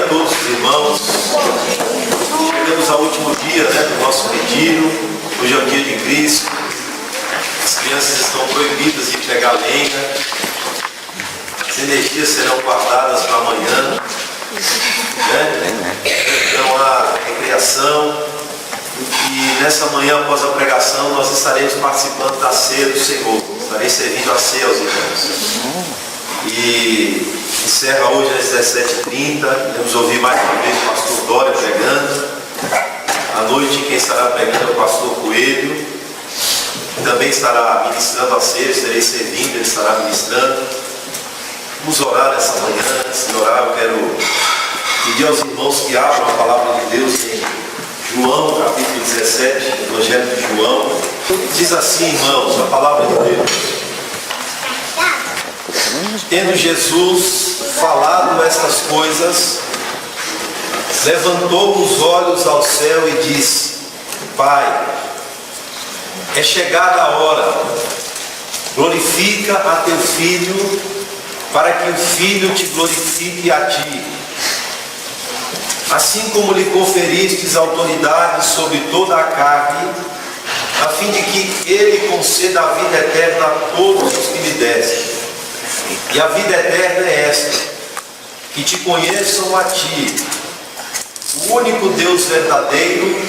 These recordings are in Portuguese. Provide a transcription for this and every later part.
a todos os irmãos. Chegamos ao último dia do nosso retiro. Hoje é o dia de Cristo. As crianças estão proibidas de pegar lenha. As energias serão guardadas para amanhã. Então há recreação. E nessa manhã, após a pregação, nós estaremos participando da ceia do Senhor. Estarei servindo a ceia aos irmãos. E encerra hoje às 17h30. Vamos ouvir mais uma vez o pastor Dória pregando. À noite quem estará pregando é o pastor Coelho. Também estará ministrando a ceia, estarei servindo, ele estará ministrando. Vamos orar nessa manhã. Antes de orar, eu quero pedir aos irmãos que abram a palavra de Deus em João, capítulo 17, Evangelho de João. Diz assim, irmãos, a palavra de Deus. Tendo Jesus falado estas coisas, levantou os olhos ao céu e disse: Pai, é chegada a hora, glorifica a teu Filho, para que o Filho te glorifique a ti. Assim como lhe conferistes autoridade sobre toda a carne, a fim de que ele conceda a vida eterna a todos os que lhe deste. E a vida eterna é esta: que te conheçam a ti, o único Deus verdadeiro,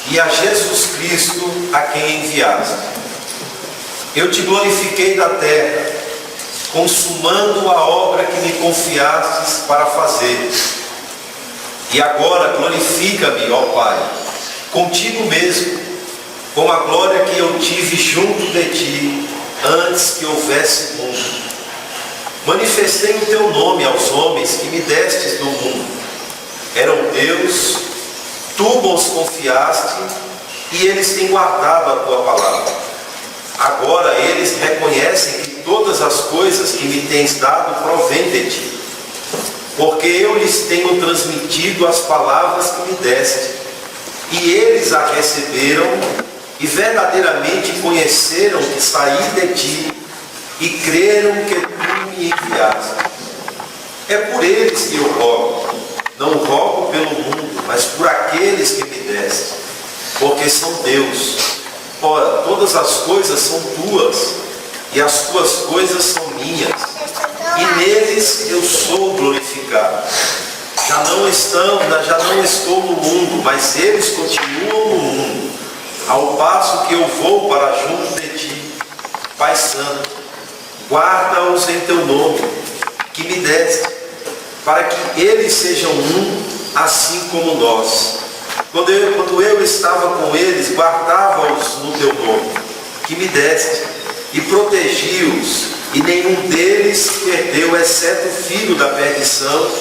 e a Jesus Cristo, a quem enviaste. Eu te glorifiquei da terra, consumando a obra que me confiastes para fazer. E agora glorifica-me, ó Pai, contigo mesmo, com a glória que eu tive junto de ti, antes que houvesse mundo. Manifestei o teu nome aos homens que me destes do mundo. Eram teus, tu os confiaste, e eles têm guardado a tua palavra. Agora eles reconhecem que todas as coisas que me tens dado provêm de ti, porque eu lhes tenho transmitido as palavras que me deste, e eles a receberam, e verdadeiramente conheceram que saí de ti, e creram que tu me enviaste. É por eles que eu rogo, não rogo pelo mundo, mas por aqueles que me deste, porque são Deus. Ora, todas as coisas são tuas, e as tuas coisas são minhas, e neles eu sou glorificado. Já não estou no mundo, mas eles continuam no mundo, ao passo que eu vou para junto de ti. Pai Santo, guarda-os em teu nome, que me deste, para que eles sejam um, assim como nós. Quando eu estava com eles, guardava-os no teu nome, que me deste, e protegi-os, e nenhum deles perdeu, exceto o filho da perdição,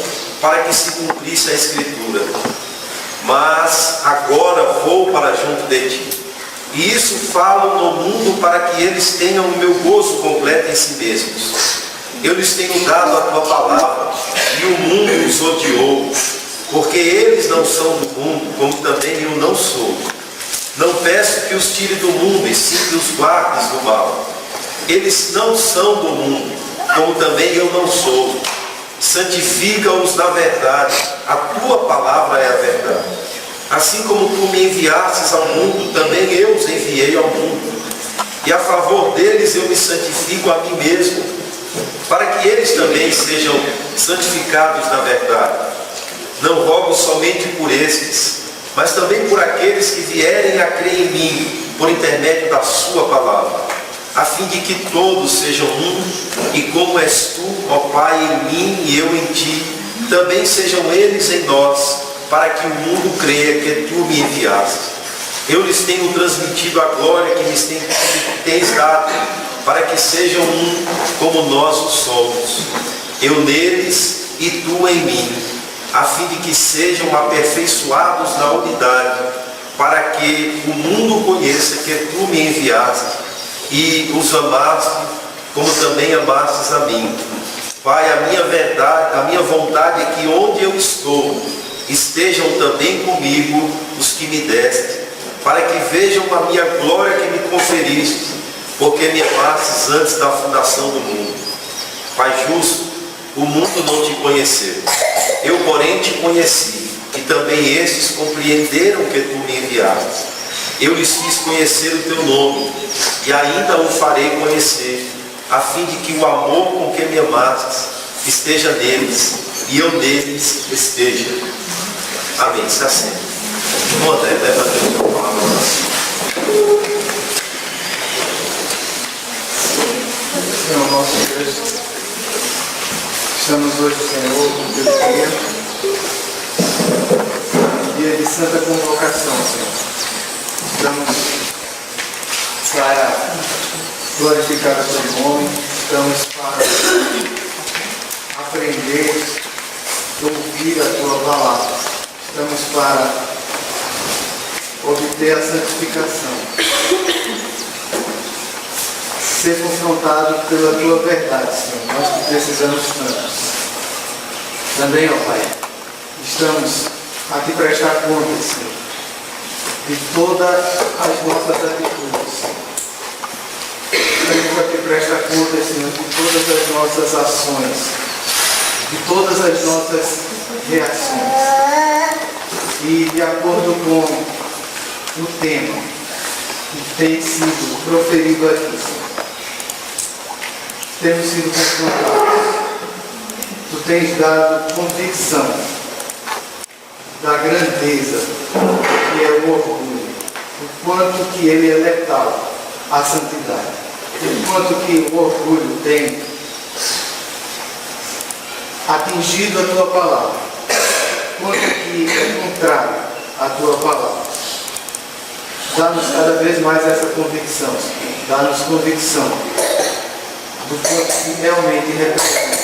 para que se cumprisse a Escritura. Mas agora vou para junto de ti. E isso falo no mundo, para que eles tenham o meu gozo completo em si mesmos. Eu lhes tenho dado a tua palavra, e o mundo os odiou, porque eles não são do mundo, como também eu não sou. Não peço que os tire do mundo, e sim que os guardes do mal. Eles não são do mundo, como também eu não sou. Santifica-os na verdade, a tua palavra é a verdade. Assim como tu me enviastes ao mundo, também eu os enviei ao mundo. E a favor deles eu me santifico a mim mesmo, para que eles também sejam santificados na verdade. Não rogo somente por estes, mas também por aqueles que vierem a crer em mim, por intermédio da sua palavra, a fim de que todos sejam um, e como és tu, ó Pai, em mim e eu em ti, também sejam eles em nós, para que o mundo creia que tu me enviaste. Eu lhes tenho transmitido a glória que me tens dado, para que sejam um como nós o somos. Eu neles e tu em mim, a fim de que sejam aperfeiçoados na unidade, para que o mundo conheça que tu me enviaste e os amaste, como também amastes a mim. Pai, a minha vontade é que onde eu estou, estejam também comigo os que me deste, para que vejam a minha glória que me conferiste, porque me amastes antes da fundação do mundo. Pai justo, o mundo não te conheceu, Eu, porém, te conheci, e também estes compreenderam que tu me enviaste. Eu lhes fiz conhecer o teu nome, e ainda o farei conhecer, a fim de que o amor com que me amaste esteja neles, e eu neles esteja. Amém. Está sendo. Irmão André, leva a Deus a palavra. Senhor nosso Deus, estamos hoje, Senhor, no teu dia de santa convocação, Senhor. Estamos para glorificar o teu nome, estamos para aprender, ouvir a tua palavra, estamos para obter a santificação. Ser confrontado pela tua verdade, Senhor. Nós que precisamos tanto. Também, ó Pai, estamos a te prestar conta, Senhor, de todas as nossas atitudes. Estamos a te prestar conta, Senhor, de todas as nossas ações, de todas as nossas reações. E de acordo com o tema que tem sido proferido aqui, Senhor, temos sido confrontados. Tu tens dado convicção da grandeza que é o orgulho, o quanto que ele é letal à santidade, o quanto que o orgulho tem atingido a tua palavra, o quanto que é contrário à tua palavra. Dá-nos cada vez mais essa convicção, Senhor. Dá-nos convicção do que realmente representa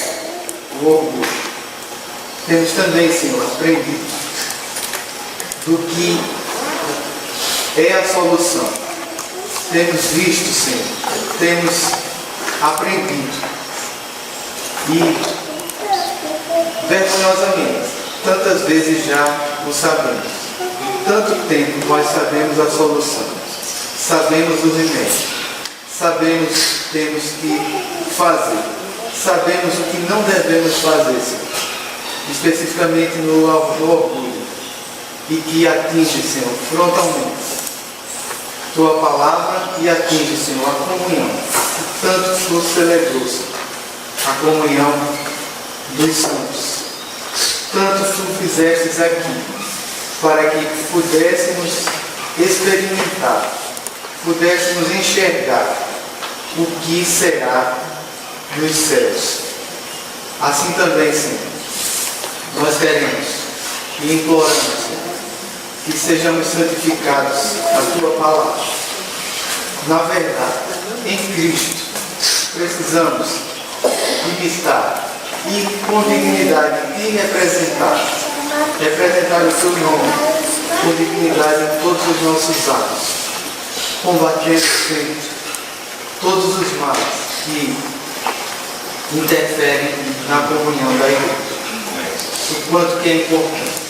o orgulho. Temos também, Senhor, aprendido do que é a solução. Temos visto, Senhor, temos aprendido e vergonhosamente, tantas vezes já o sabemos. Em tanto tempo nós sabemos a solução, sabemos o remédio, sabemos o que temos que fazer, sabemos o que não devemos fazer, Senhor, especificamente no orgulho, e que atinge, Senhor, frontalmente tua palavra e atinge, Senhor, a comunhão, tanto que tu celebrou, a comunhão dos santos, tanto tu fizestes aqui, para que pudéssemos experimentar, pudéssemos enxergar o que será nos céus. Assim também, Senhor, nós queremos e imploramos, Senhor, que sejamos santificados na tua palavra. Na verdade, em Cristo, precisamos imitar e com dignidade e representar o teu nome com dignidade em todos os nossos atos, combatendo sempre todos os males que interferem na comunhão da igreja. O quanto que é importante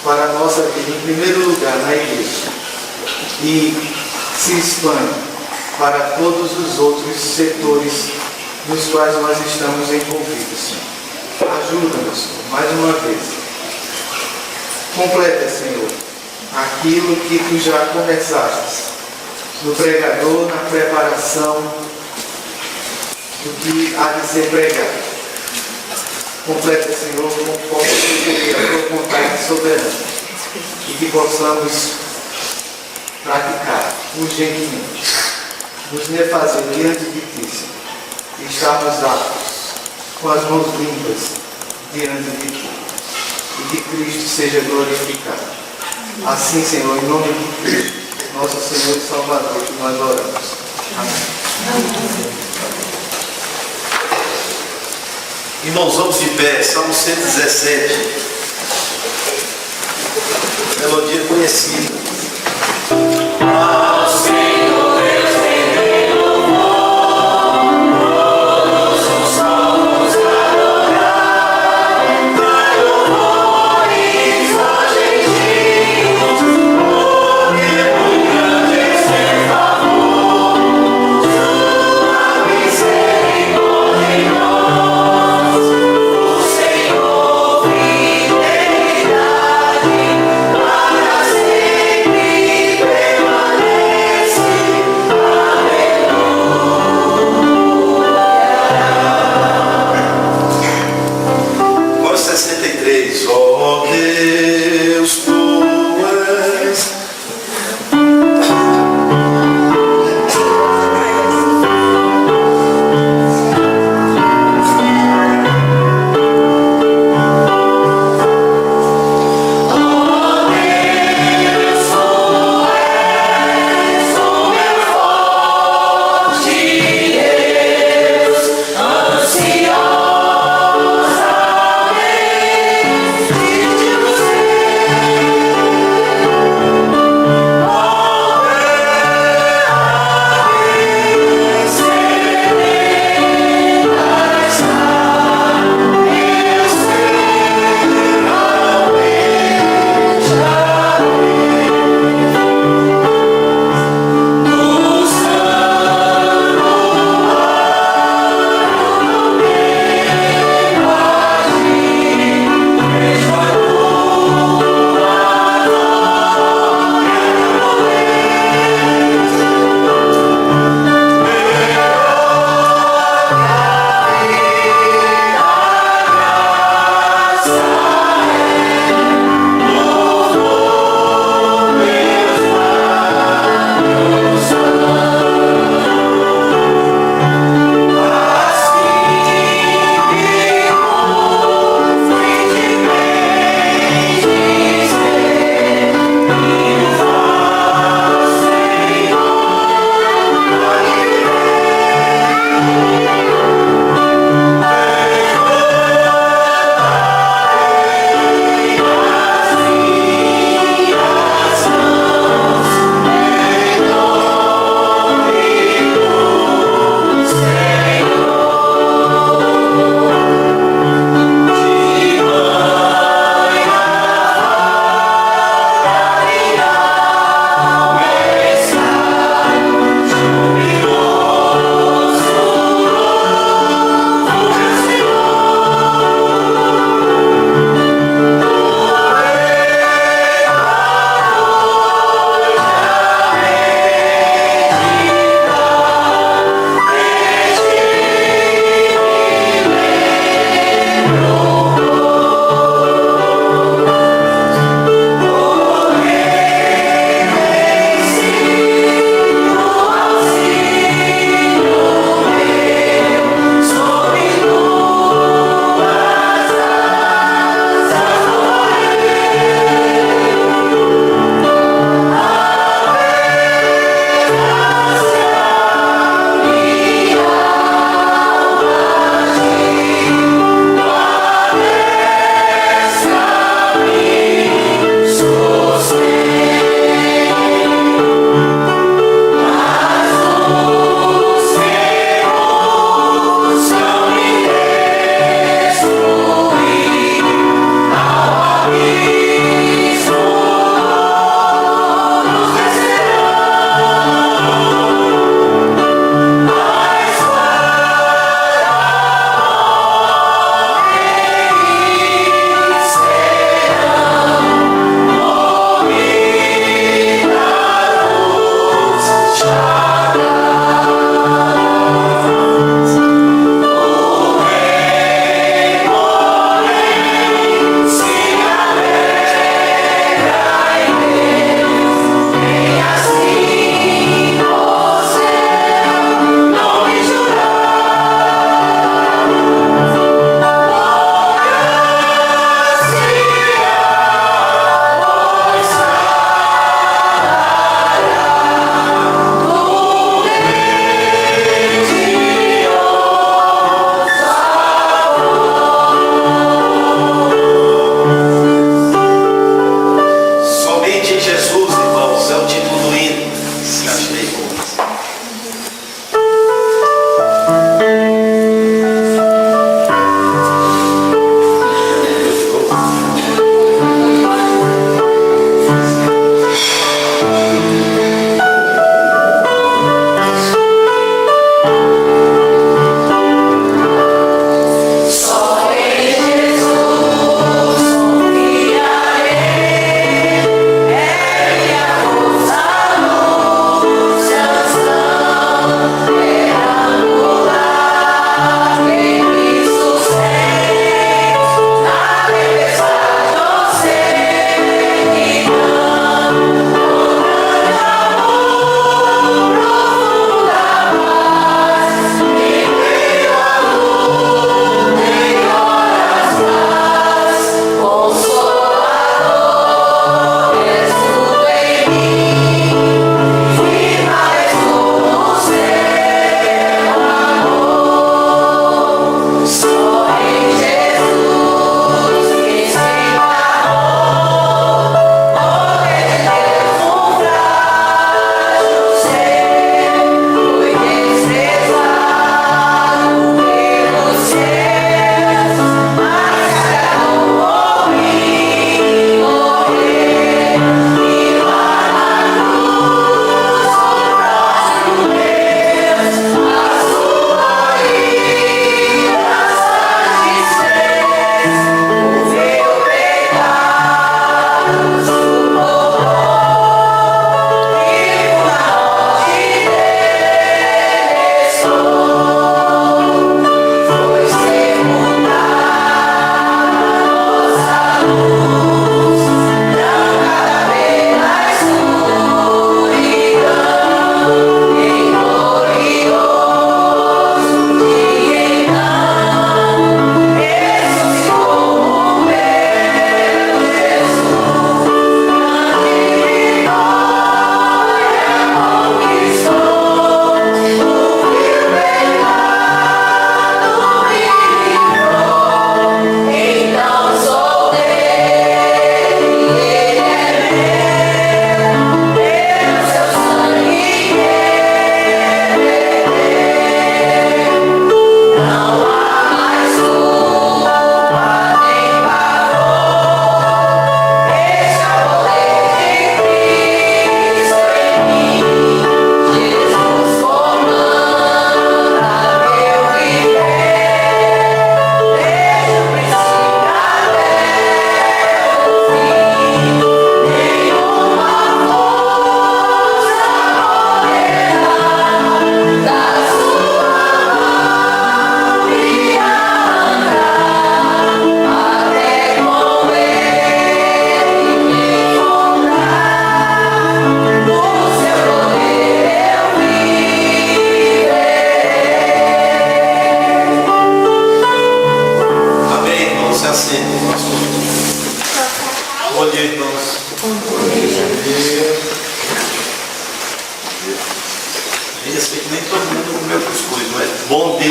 para a nossa vida, em primeiro lugar, na igreja, e se expande para todos os outros setores nos quais nós estamos envolvidos, Senhor. Ajuda-nos, Senhor, mais uma vez. Completa, Senhor, aquilo que tu já começaste no pregador, na preparação do que há de ser pregado. Completa, Senhor, conforme a tua vontade soberana, e que possamos praticar urgentemente, nos fazer diante de ti, Senhor, e estarmos aptos, com as mãos limpas diante de ti, e que Cristo seja glorificado. Assim, Senhor, em nome de Cristo, nosso Senhor e Salvador, que nós oramos. Amém. Irmãos, vamos de pé, Salmo 117. Melodia conhecida. Ao Senhor eu louvor, todos os salmos adorar, dai louvores aos gentios, porque muito grande é seu favor, sua misericórdia em nós. O Senhor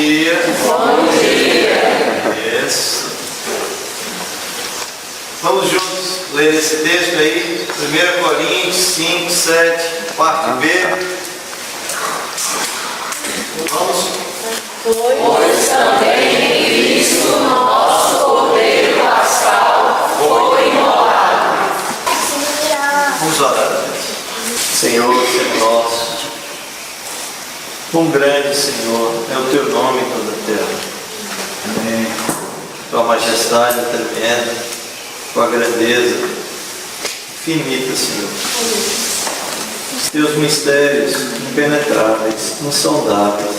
dia. Bom dia. Isso. Vamos juntos ler esse texto aí, 1 Coríntios 5, 7, parte B. Vamos. Pois também em Cristo, nosso Cordeiro Pascal, foi imolado. Vamos orar. Senhor, Senhor nosso, quão grande, Senhor, é o Teu nome em toda a terra. Amém. Tua majestade é tremenda, Tua grandeza infinita, Senhor. Os Teus mistérios impenetráveis, insondáveis.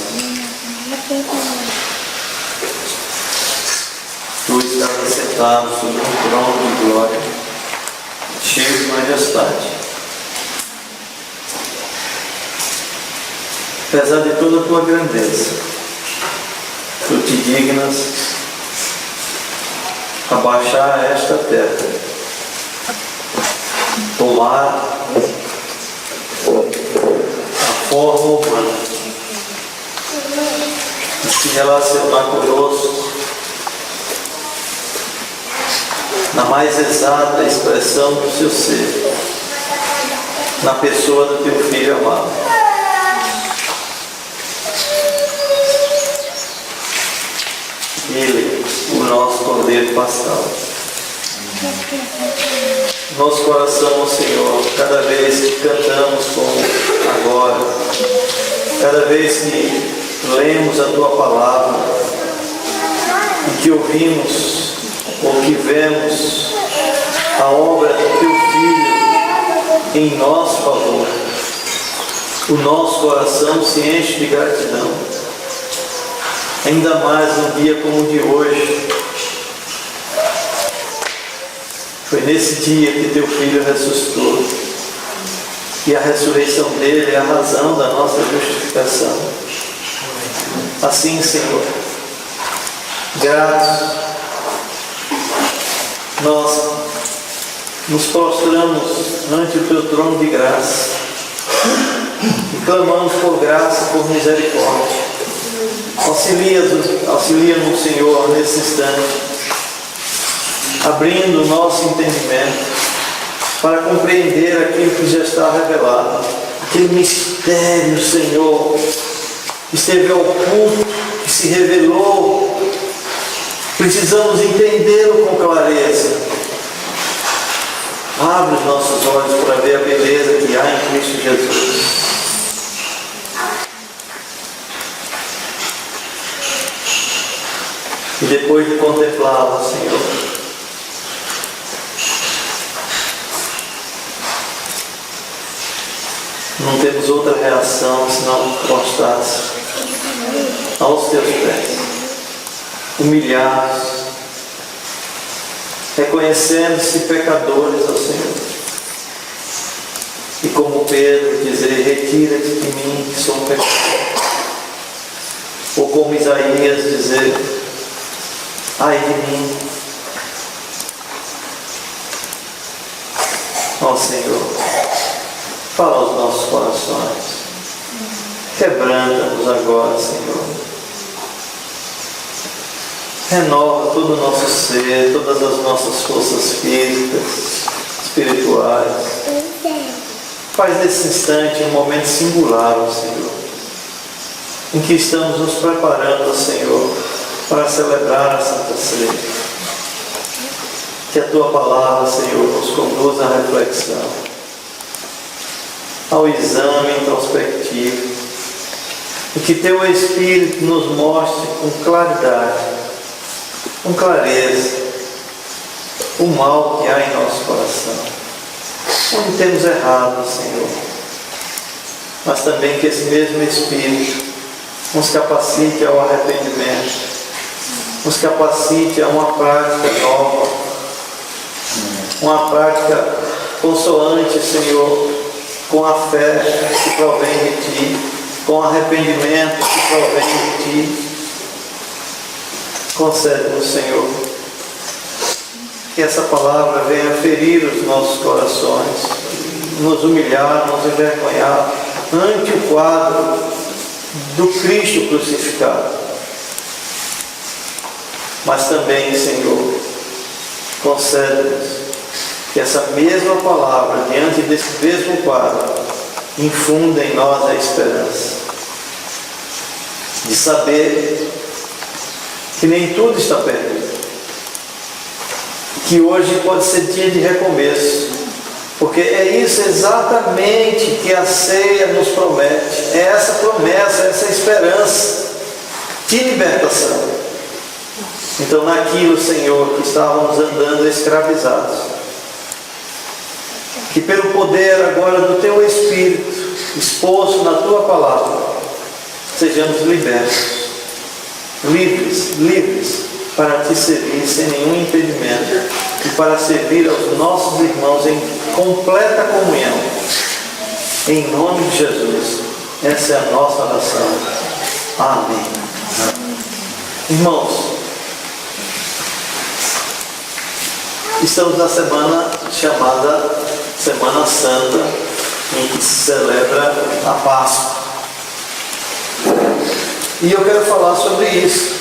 Tu estás assentado sobre um trono de glória, cheio de majestade. Apesar de toda a tua grandeza, tu te dignas abaixar esta terra, tomar a forma humana, e se relacionar conosco na mais exata expressão do seu ser, na pessoa do teu Filho amado. Ele, o nosso Cordeiro Pascal. Nosso coração, Senhor, cada vez que cantamos como agora, cada vez que lemos a Tua Palavra, e que ouvimos ou que vemos a obra do Teu Filho em nosso favor, o nosso coração se enche de gratidão. Ainda mais num dia como o de hoje. Foi nesse dia que Teu Filho ressuscitou. E a ressurreição dele é a razão da nossa justificação. Assim, Senhor, gratos, nós nos prostramos ante o Teu trono de graça e clamamos por graça e por misericórdia. Auxilia-nos, Senhor, nesse instante, abrindo o nosso entendimento para compreender aquilo que já está revelado, aquele mistério, Senhor, que esteve oculto, que se revelou. Precisamos entendê-lo com clareza. Abre os nossos olhos para ver a beleza que há em Cristo Jesus. E depois de contemplá-la, Senhor, não temos outra reação senão prostrar-se aos Teus pés, humilhados, reconhecendo-se pecadores ao Senhor. E como Pedro dizer: retira-te de mim que sou um pecador. Ou como Isaías dizer: ai de mim. Ó Senhor, fala aos nossos corações. Quebranta-nos agora, Senhor. Renova todo o nosso ser, todas as nossas forças físicas, espirituais. Faz desse instante um momento singular, ó Senhor, em que estamos nos preparando, ó Senhor, para celebrar a Santa Ceia. Que a Tua Palavra, Senhor, nos conduza à reflexão, ao exame introspectivo, e que Teu Espírito nos mostre com claridade, com clareza, o mal que há em nosso coração, onde temos errado, Senhor, mas também que esse mesmo Espírito nos capacite ao arrependimento, nos capacite a uma prática nova, uma prática consoante, Senhor, com a fé que provém de Ti, com o arrependimento que provém de Ti. Concede-nos, Senhor, que essa palavra venha ferir os nossos corações, nos humilhar, nos envergonhar ante o quadro do Cristo crucificado, mas também, Senhor, concede-nos que essa mesma palavra, diante desse mesmo quadro, infunda em nós a esperança de saber que nem tudo está perdido, que hoje pode ser dia de recomeço, porque é isso exatamente que a ceia nos promete, é essa promessa, essa esperança de libertação. Então, naquilo, Senhor, que estávamos andando escravizados, que pelo poder agora do Teu Espírito, exposto na Tua palavra, sejamos libertos, livres para Te servir sem nenhum impedimento e para servir aos nossos irmãos em completa comunhão. Em nome de Jesus, essa é a nossa oração. Amém. Irmãos, estamos na semana chamada Semana Santa, em que se celebra a Páscoa. E eu quero falar sobre isso.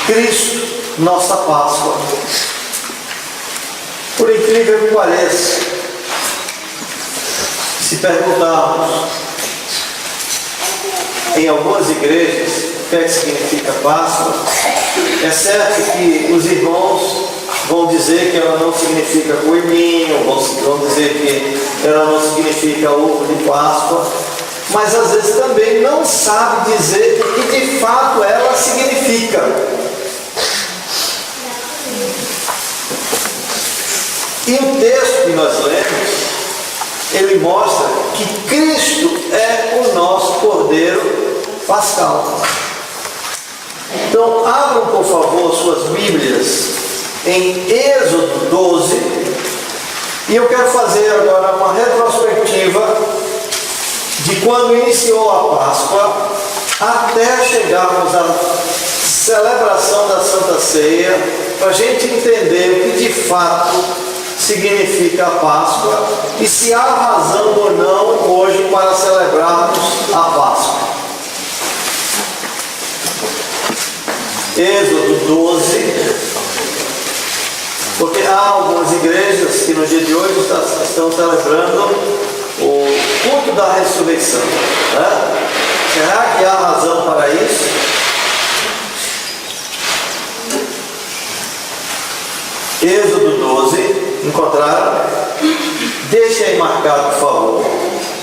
Cristo, nossa Páscoa. Por incrível que pareça, se perguntarmos em algumas igrejas o que é que significa Páscoa, é certo que os irmãos vão dizer que ela não significa coelhinho, vão dizer que ela não significa ovo de Páscoa, mas às vezes também não sabe dizer o que de fato ela significa. E o texto que nós lemos, ele mostra que Cristo é o nosso Cordeiro Pascal. Então, abram por favor suas Bíblias em Êxodo 12, e eu quero fazer agora uma retrospectiva de quando iniciou a Páscoa até chegarmos à celebração da Santa Ceia, para a gente entender o que de fato significa a Páscoa e se há razão ou não hoje para celebrarmos a Páscoa. Êxodo 12, porque há algumas igrejas que no dia de hoje estão celebrando o culto da ressurreição, né? Será que há razão para isso? Êxodo 12, encontraram? Deixe aí marcado, por favor.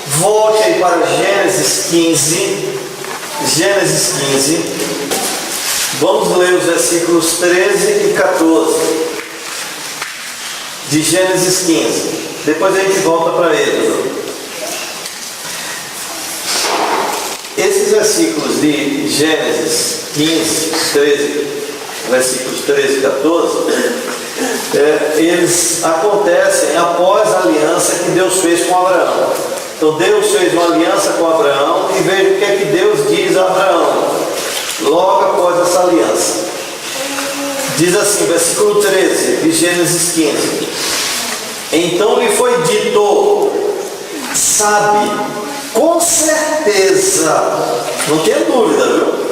Volte aí para Gênesis 15. Gênesis 15. Vamos ler os versículos 13 e 14 de Gênesis 15. Depois a gente volta para Êxodo. Esses versículos de Gênesis 15, 13, versículos 13 e 14, eles acontecem após a aliança que Deus fez com Abraão. Então Deus fez uma aliança com Abraão, e veja o que é que Deus diz a Abraão logo após essa aliança. Diz assim, versículo 13 de Gênesis 15: Então lhe foi dito, sabe com certeza, não tem dúvida, viu?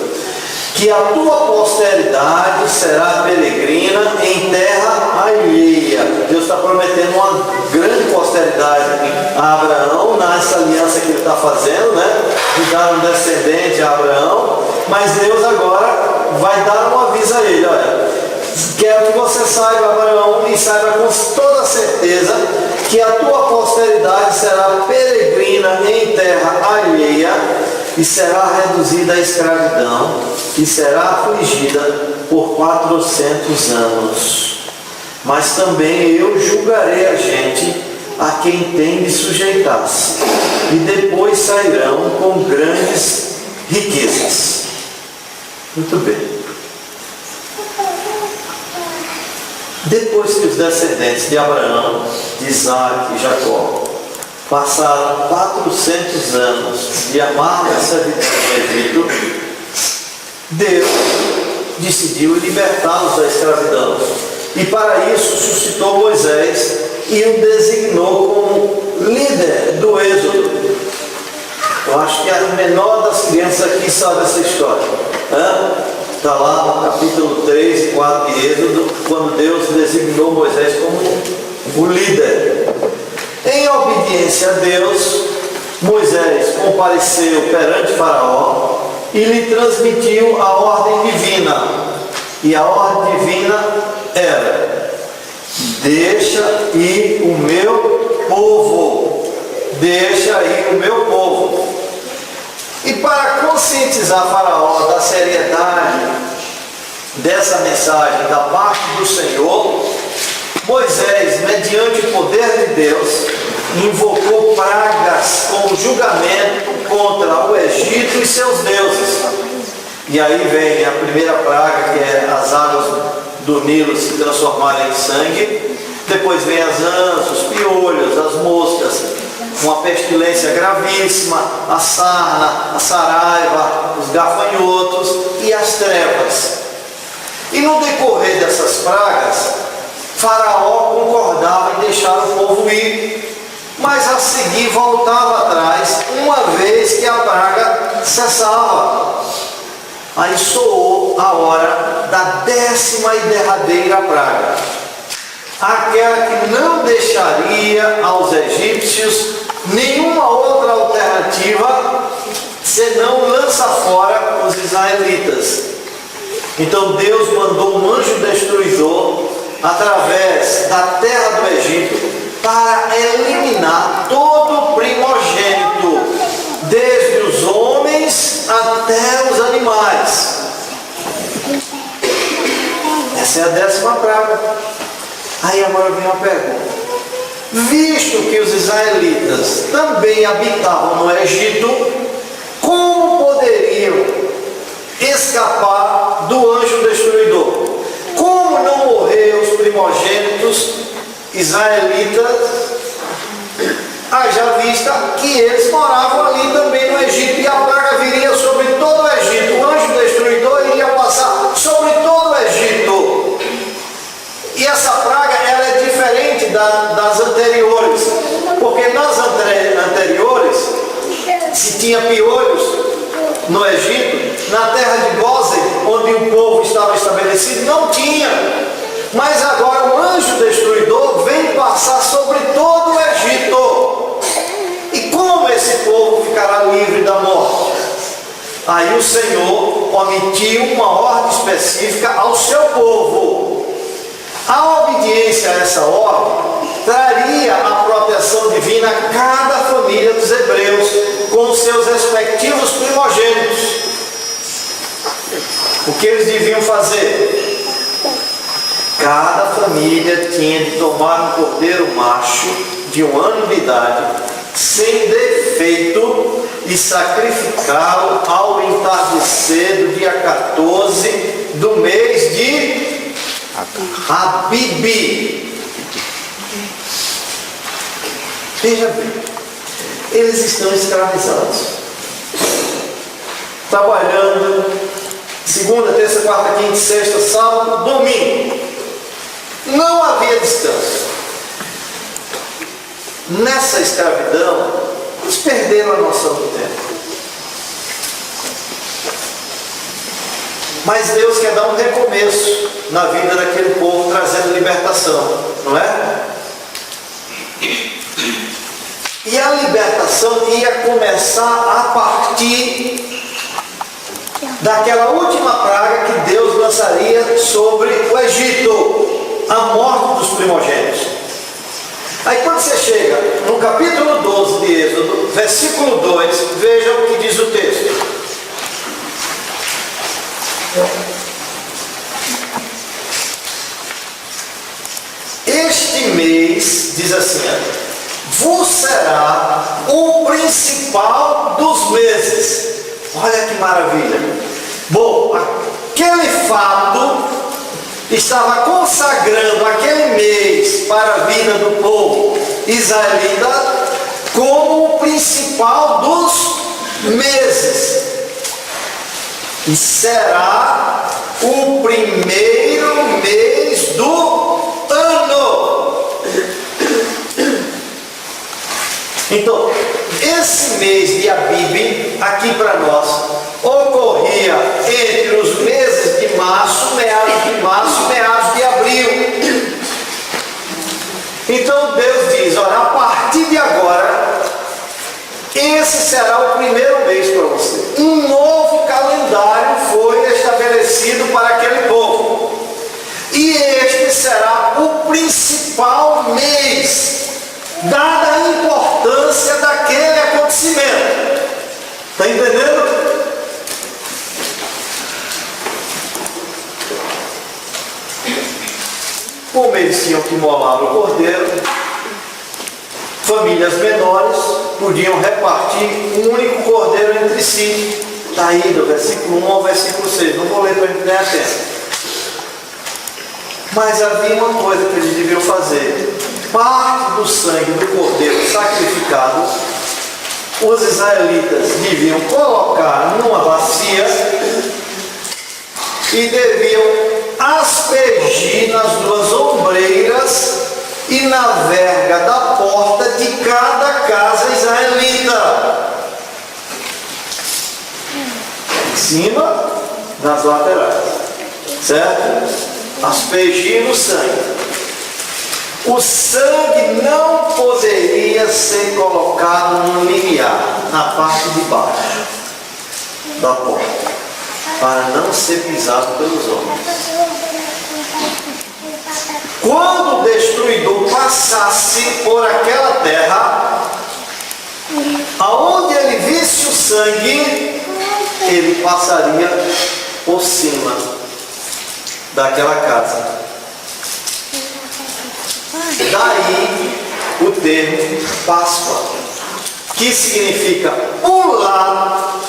Que a tua posteridade será peregrina em terra alheia. Deus está prometendo uma grande posteridade a Abraão, nessa aliança que ele está fazendo, né? De dar um descendente a Abraão. Mas Deus agora vai dar um aviso a ele: olha, quero que você saiba, Abraão, e saiba com toda certeza que a tua posteridade será peregrina em terra alheia e será reduzida à escravidão e será afligida por 400 anos. Mas também eu julgarei a gente a quem tem de sujeitar-se, e depois sairão com grandes riquezas. Muito bem. Depois que os descendentes de Abraão, de Isaac e Jacó passaram 400 anos de amarga servidão no Egito, Deus decidiu libertá-los da escravidão. E para isso suscitou Moisés e o designou como líder do Êxodo. Eu acho que a menor das crianças aqui sabe essa história. Está lá no capítulo 3 e 4 de Êxodo, quando Deus designou Moisés como o líder. Em obediência a Deus, Moisés compareceu perante Faraó e lhe transmitiu a ordem divina. E a ordem divina era: deixa ir o meu povo, deixa ir o meu povo. E para conscientizar Faraó da seriedade dessa mensagem da parte do Senhor, Moisés, mediante o poder de Deus, invocou pragas como julgamento contra o Egito e seus deuses. E aí vem a primeira praga, que é as águas do Nilo se transformarem em sangue. Depois vem as anças, os piolhos, as moscas, uma pestilência gravíssima, a sarna, a saraiva, os gafanhotos e as trevas. E no decorrer dessas pragas, Faraó concordava em deixar o povo ir, mas a seguir voltava atrás, uma vez que a praga cessava. Aí soou a hora da 10ª e derradeira praga, aquela que não deixaria aos egípcios nenhuma outra alternativa senão lançar fora os israelitas. Então Deus mandou um anjo destruidor através da terra do Egito para eliminar todo o primogênito, desde os homens até os animais. Essa é a 10ª praga. Aí agora vem uma pergunta: visto que os israelitas também habitavam no Egito, como poderiam escapar do anjo destruidor? Como não morrer os primogênitos israelitas, haja vista que eles moravam ali também no Egito, e a praga viria sobre todo o Egito? O anjo destruidor iria passar sobre todo o Egito. E essa praga, ela é diferente das anteriores, porque nas anteriores, se tinha piolhos no Egito, na terra de Gósen, onde o povo estava estabelecido, não tinha. Mas agora o anjo destruidor vem passar sobre todo o Egito. E como esse povo ficará livre da morte? Aí o Senhor omitiu uma ordem específica ao seu povo. A obediência a essa ordem traria a proteção divina a cada família dos hebreus, com seus respectivos primogênitos. O que eles deviam fazer? Cada família tinha de tomar um cordeiro macho de 1 ano de idade, sem defeito, e sacrificá-lo ao entardecer do dia 14 do mês de Abibi. Veja bem, eles estão escravizados, trabalhando segunda, terça, quarta, quinta, sexta, sábado, domingo. Não havia descanso. Nessa escravidão, eles perderam a noção do tempo. Mas Deus quer dar um recomeço na vida daquele povo, trazendo libertação, não é? E a libertação ia começar a partir daquela última praga que Deus lançaria sobre o Egito, a morte dos primogênitos. Aí quando você chega no capítulo 12 de Êxodo, versículo 2, veja o que diz o texto. Este mês, diz assim, vos será o principal dos meses. Olha que maravilha. Bom, aquele fato estava consagrando aquele mês para a vida do povo israelita como o principal dos meses. E será o primeiro mês do ano. Então, esse mês de Abib, aqui para nós, ocorria entre os meses de será o primeiro mês para você. Um novo calendário foi estabelecido para aquele povo. E este será o principal mês, dada a importância daquele acontecimento. Está entendendo? Como eles tinham que molar o cordeiro, famílias menores podiam repartir um único cordeiro entre si. Está aí do versículo 1 ao versículo 6. Não vou ler para a gente ganhar tempo. Mas havia uma coisa que eles deviam fazer. Parte do sangue do cordeiro sacrificado, os israelitas deviam colocar numa bacia e deviam aspergir nas duas ombreiras e na verga da porta de cada casa israelita. Em cima, nas laterais. Certo? Aspergir no sangue. O sangue não poderia ser colocado no limiar, na parte de baixo da porta, para não ser pisado pelos homens. Quando o destruidor passasse por aquela terra, aonde ele visse o sangue, ele passaria por cima daquela casa. Daí o termo Páscoa, que significa pular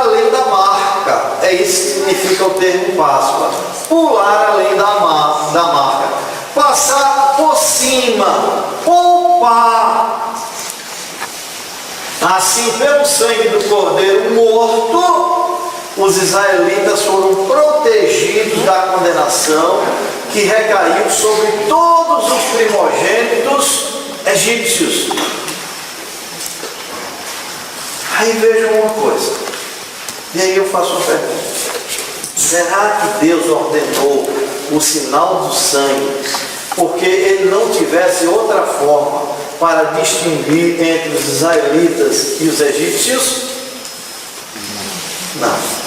além da marca. É isso que significa o termo Páscoa. Pular além da marca. Passar por cima. Poupar. Assim, pelo sangue do cordeiro morto, os israelitas foram protegidos da condenação que recaiu sobre todos os primogênitos egípcios. Aí vejam uma coisa, e aí eu faço uma pergunta: será que Deus ordenou o sinal do sangue porque ele não tivesse outra forma para distinguir entre os israelitas e os egípcios? Não.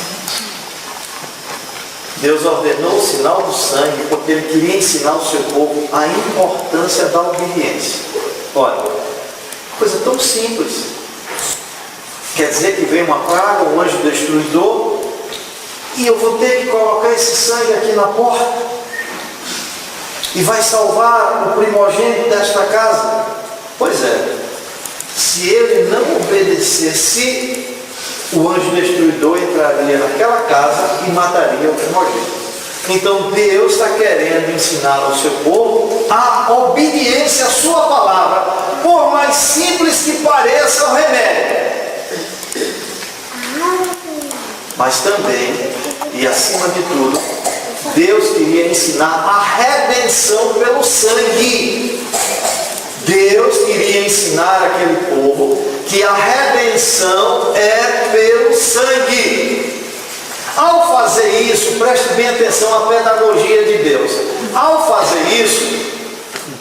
Deus ordenou o sinal do sangue porque ele queria ensinar ao seu povo a importância da obediência. Olha, coisa tão simples. Quer dizer que vem uma praga, um anjo destruidor, e eu vou ter que colocar esse sangue aqui na porta, e vai salvar o primogênito desta casa? Pois é, se ele não obedecesse, o anjo destruidor entraria naquela casa e mataria o primogênito. Então Deus está querendo ensinar ao seu povo a obediência à sua palavra, por mais simples que pareça o remédio. Mas também, e acima de tudo, Deus queria ensinar a redenção pelo sangue. Deus queria ensinar aquele povo que a redenção é pelo sangue. Ao fazer isso, preste bem atenção à pedagogia de Deus. Ao fazer isso,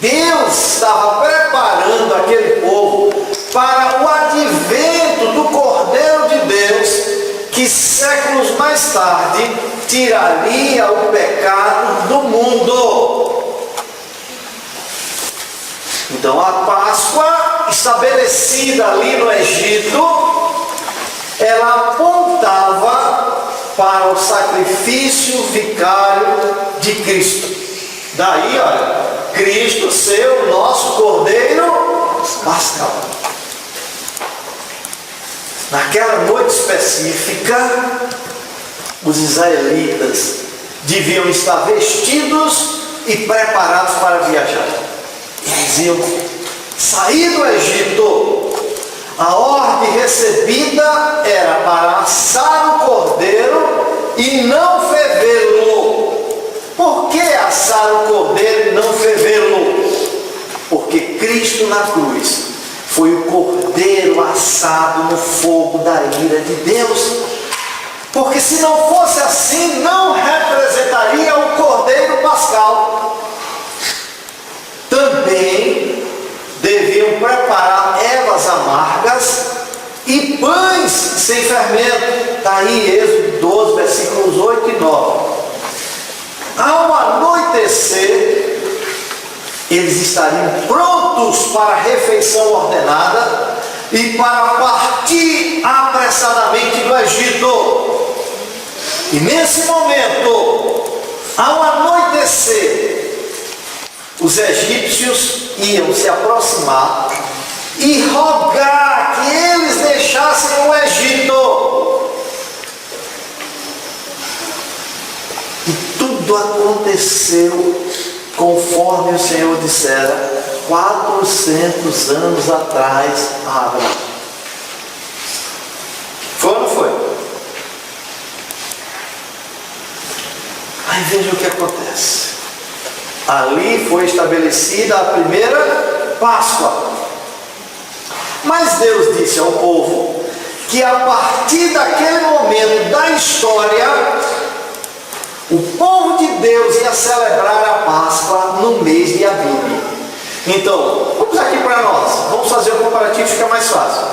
Deus estava preparando aquele povo para o advento do Cordeiro de Deus, que séculos mais tarde tiraria o pecado do mundo. Então a Páscoa, estabelecida ali no Egito, ela apontava para o sacrifício vicário de Cristo. Daí, olha, Cristo ser o nosso Cordeiro Pascal. Naquela noite específica, os israelitas deviam estar vestidos e preparados para viajar. Eles iam sair do Egito. A ordem recebida era para assar o cordeiro e não fervê-lo. Por que assar o cordeiro e não fervê-lo? Porque Cristo na cruz foi o cordeiro assado no fogo da ira de Deus. Porque se não fosse assim, não representaria o cordeiro pascal. Também deviam preparar sem fermento. Está aí Êxodo 12, versículos 8 e 9. Ao anoitecer, eles estariam prontos para a refeição ordenada e para partir apressadamente do Egito. E nesse momento, ao anoitecer, os egípcios iam se aproximar e rogar que eles deixassem o Egito. E tudo aconteceu conforme o Senhor dissera 400 anos atrás a Abraão. Foi ou não foi? Aí veja o que acontece. Ali foi estabelecida a primeira Páscoa. Mas Deus disse ao povo que a partir daquele momento da história, o povo de Deus ia celebrar a Páscoa no mês de Abib. Então, vamos aqui para nós. Vamos fazer um comparativo, fica mais fácil.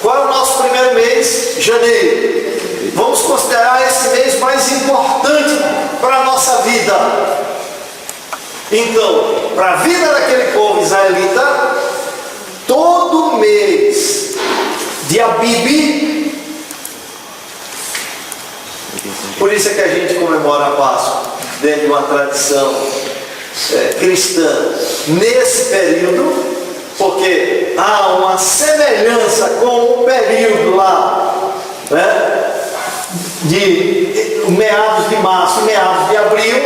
Qual é o nosso primeiro mês? Janeiro. Vamos considerar esse mês mais importante para a nossa vida. Então, para a vida daquele povo israelita, todo mês de Abib, por isso é que a gente comemora a Páscoa dentro de uma tradição cristã nesse período, porque há uma semelhança com o período lá, né, de meados de março e meados de abril,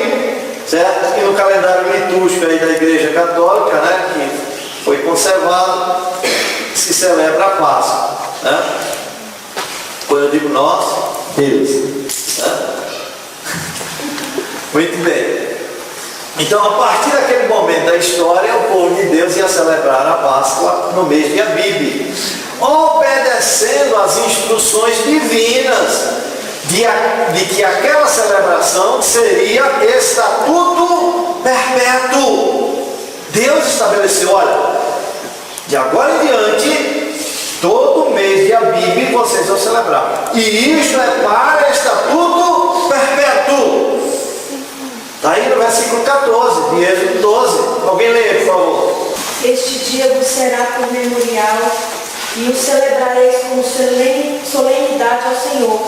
certo? E no calendário litúrgico aí da Igreja Católica, né, que foi conservado, se celebra a Páscoa, né? Quando eu digo nós, Deus, né? Muito bem. Então, a partir daquele momento da história, o povo de Deus ia celebrar a Páscoa no mês de Abib, obedecendo às instruções divinas de que aquela celebração seria estatuto perpétuo. Deus estabeleceu, olha, de agora em diante, todo mês de Abib vocês vão celebrar. E isto é para estatuto perpétuo. Está aí no versículo 14, de Êxodo 12. Alguém lê, por favor. Este dia vos será por memorial, e o celebrareis como solenidade ao Senhor.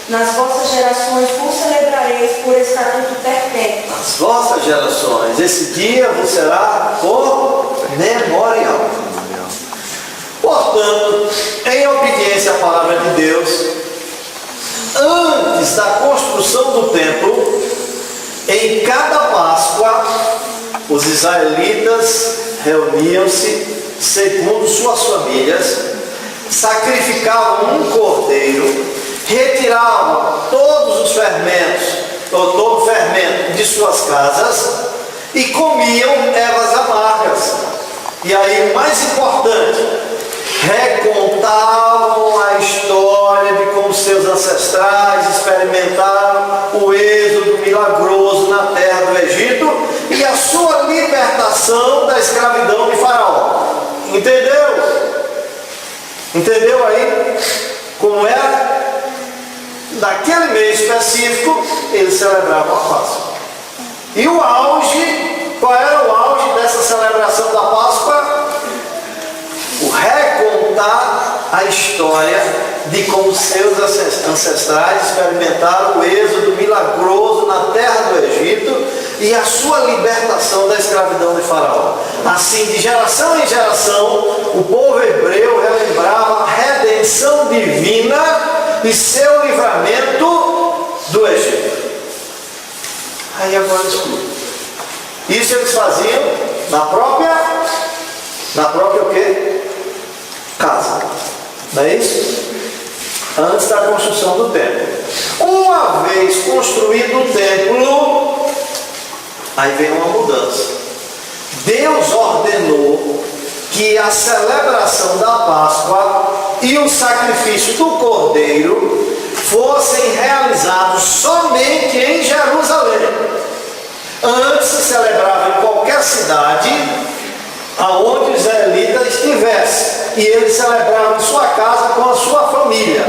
Nas vossas gerações o celebrareis por estatuto perpétuo. Nas vossas gerações, esse dia vos será por memorial. Portanto, em obediência à palavra de Deus, antes da construção do templo, em cada Páscoa, os israelitas reuniam-se segundo suas famílias, sacrificavam um cordeiro, retiravam todos os fermentos, ou todo o fermento de suas casas e comiam ervas amargas. E aí o mais importante, recontavam a história de como seus ancestrais experimentaram o êxodo milagroso na terra do Egito e a sua libertação da escravidão de Faraó. Entendeu? Entendeu aí como era? Naquele mês específico, eles celebravam a Páscoa. E o auge, qual era o auge dessa celebração da Páscoa? O recontar a história de como seus ancestrais experimentaram o êxodo milagroso na terra do Egito e a sua libertação da escravidão de Faraó. Assim, de geração em geração, o povo hebreu relembrava a redenção divina e seu livramento do Egito. Aí agora escuta. Isso eles faziam na própria o quê? Casa. Não é isso? Antes da construção do templo. Uma vez construído o templo, aí vem uma mudança. Deus ordenou que a celebração da Páscoa e o sacrifício do cordeiro fossem realizados somente em Jerusalém. Antes se celebrava em qualquer cidade aonde o israelita estivesse, e ele celebrava em sua casa com a sua família.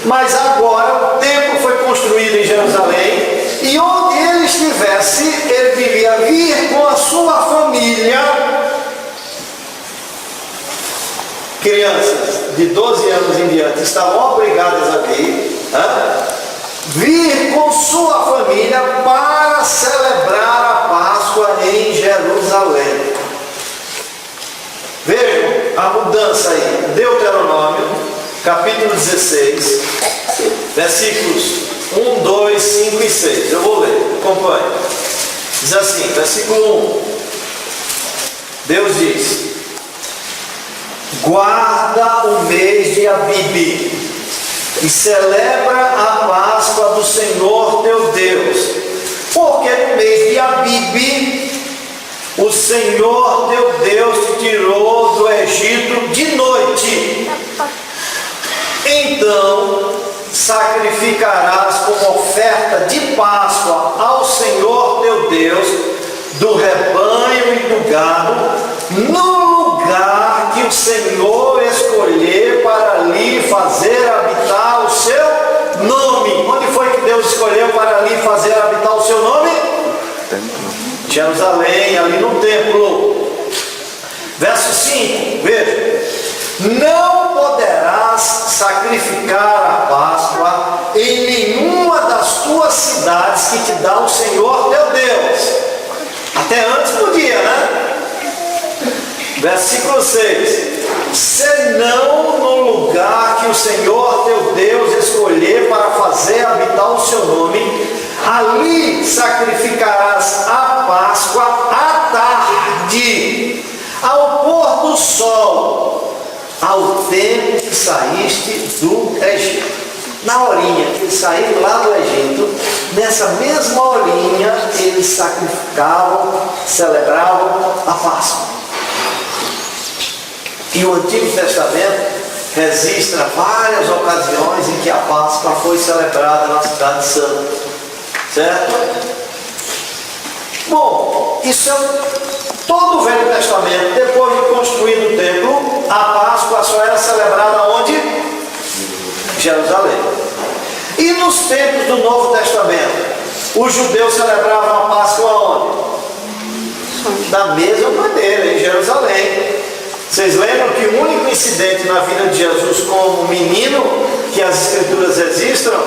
Mas agora o templo foi construído em Jerusalém, e onde ele estivesse, ele devia vir com a sua família. Crianças de 12 anos em diante estavam obrigadas a vir com sua família para celebrar a Páscoa em Jerusalém. Vejam a mudança aí. Deuteronômio, capítulo 16, versículos 1, 2, 5 e 6. Eu vou ler, acompanhe. Diz assim, versículo 1. Deus diz: guarda o mês de Abibe e celebra a Páscoa do Senhor teu Deus, porque no mês de Abibe o Senhor teu Deus te tirou do Egito de noite. Então sacrificarás como oferta de Páscoa ao Senhor teu Deus do rebanho e do gado, no lugar que o Senhor escolher para ali fazer habitar o seu nome. Onde foi que Deus escolheu para ali fazer habitar o seu nome? Jerusalém, ali no templo. Verso 5, veja: não poderás sacrificar a Páscoa em nenhuma das tuas cidades que te dá o Senhor teu Deus. Até antes podia, né? Versículo 6: senão no lugar que o Senhor teu Deus escolher para fazer habitar o seu nome, ali sacrificarás a Páscoa à tarde, ao pôr do sol, ao tempo que saíste do Egito. Na horinha que eles saíram lá do Egito, nessa mesma horinha eles sacrificavam, celebravam a Páscoa. E o Antigo Testamento registra várias ocasiões em que a Páscoa foi celebrada na cidade santa, certo? Bom, isso é todo o Velho Testamento. Depois de construído o templo, a Páscoa só era celebrada onde? Jerusalém. E nos tempos do Novo Testamento, os judeus celebravam a Páscoa onde? Da mesma maneira, em Jerusalém. Vocês lembram que o único incidente na vida de Jesus como menino que as Escrituras registram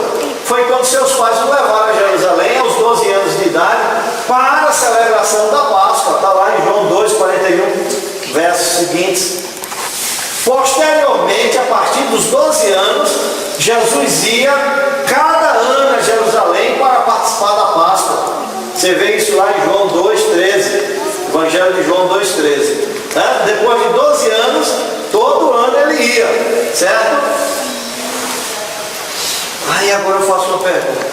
foi quando seus pais o levaram a Jerusalém aos 12 anos de idade para a celebração da Páscoa. Está lá em João 2,41, versos seguintes. Posteriormente, a partir dos 12 anos, Jesus ia cada ano a Jerusalém para participar da Páscoa. Você vê isso lá em João 2,13, Evangelho de João 2,13. Depois de 12 anos, todo ano ele ia, certo? Aí agora eu faço uma pergunta.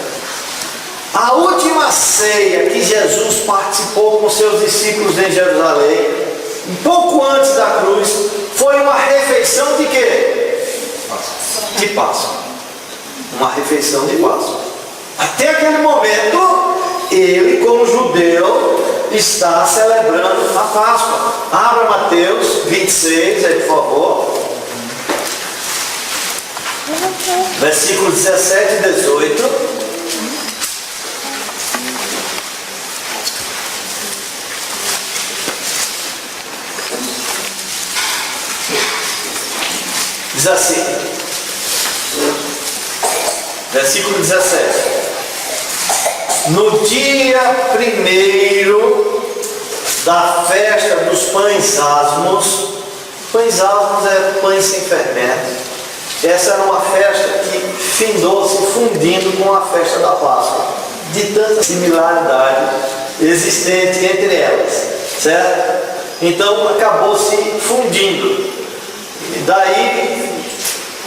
A última ceia que Jesus participou com seus discípulos em Jerusalém, um pouco antes da cruz, foi uma refeição de quê? De Páscoa. Uma refeição de Páscoa. Até aquele momento, ele, como judeu, está celebrando a Páscoa. Abra Mateus 26, aí, por favor. Versículos 17 e 18. Diz assim, versículo 17: no dia primeiro da festa dos pães asmos é pães sem fermento. Essa era uma festa que findou-se fundindo com a festa da Páscoa, de tanta similaridade existente entre elas, certo? Então acabou se fundindo. E daí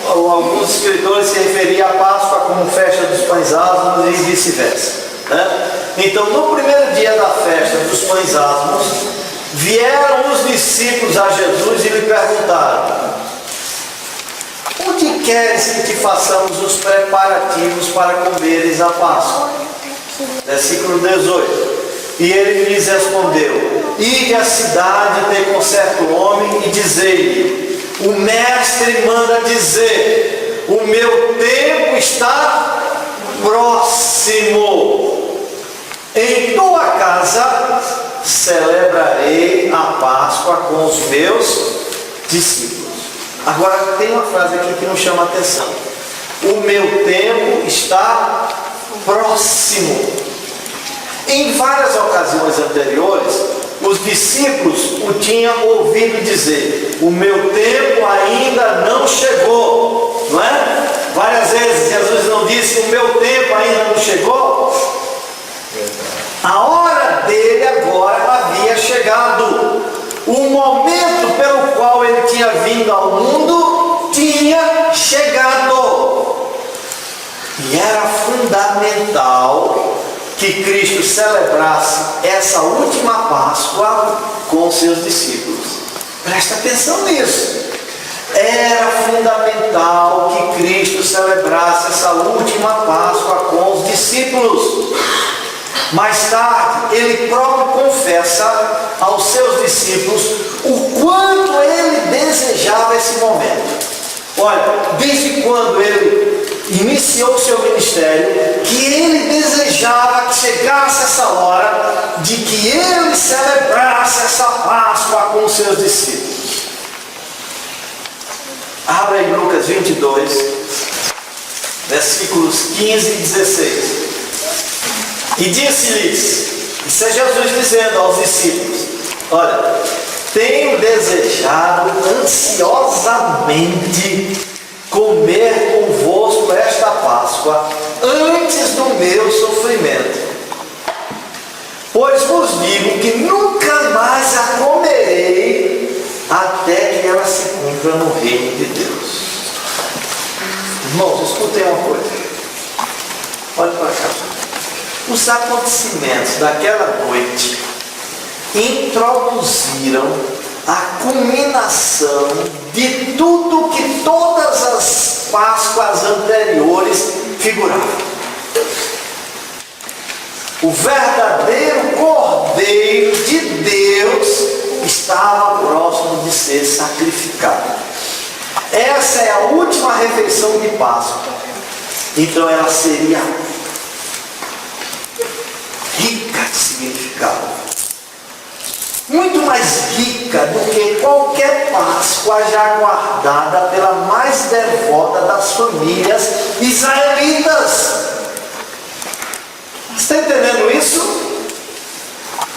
alguns escritores se referiam à Páscoa como festa dos pães asmos e vice-versa, né? Então, no primeiro dia da festa dos pães asmos, vieram os discípulos a Jesus e lhe perguntaram: onde queres que te façamos os preparativos para comeres a Páscoa? Versículo 18: e ele lhes respondeu: ide à cidade, ter com certo homem e dizei-lhe: o mestre manda dizer, o meu tempo está próximo. Em tua casa celebrarei a Páscoa com os meus discípulos. Agora tem uma frase aqui que nos chama a atenção. O meu tempo está próximo. Em várias ocasiões anteriores, os discípulos o tinham ouvido dizer: o meu tempo ainda não chegou, não é? Várias vezes Jesus não disse: o meu tempo ainda não chegou. A hora dele agora havia chegado. O momento pelo qual ele tinha vindo ao mundo tinha chegado. E era fundamental que Cristo celebrasse essa última Páscoa com seus discípulos. Presta atenção nisso. Era fundamental que Cristo celebrasse essa última Páscoa com os discípulos. Mais tarde, ele próprio confessa aos seus discípulos o quanto ele desejava esse momento. Olha, desde quando ele iniciou o seu ministério, que ele desejava que chegasse essa hora de que ele celebrasse essa Páscoa com os seus discípulos. Abra aí Lucas 22, versículos 15 e 16. E disse-lhes, isso é Jesus dizendo aos discípulos: olha, tenho desejado ansiosamente comer convosco esta Páscoa antes do meu sofrimento. Pois vos digo que nunca mais a comerei até que ela se cumpra no reino de Deus. Irmãos, escutem uma coisa. Olha para cá. Os acontecimentos daquela noite introduziram a culminação de tudo que todas as Páscoas anteriores figuravam. O verdadeiro Cordeiro de Deus estava próximo de ser sacrificado. Essa é a última refeição de Páscoa. Então ela seria rica de significado, muito mais rica do que qualquer Páscoa já guardada pela mais devota das famílias israelitas. Você está entendendo isso?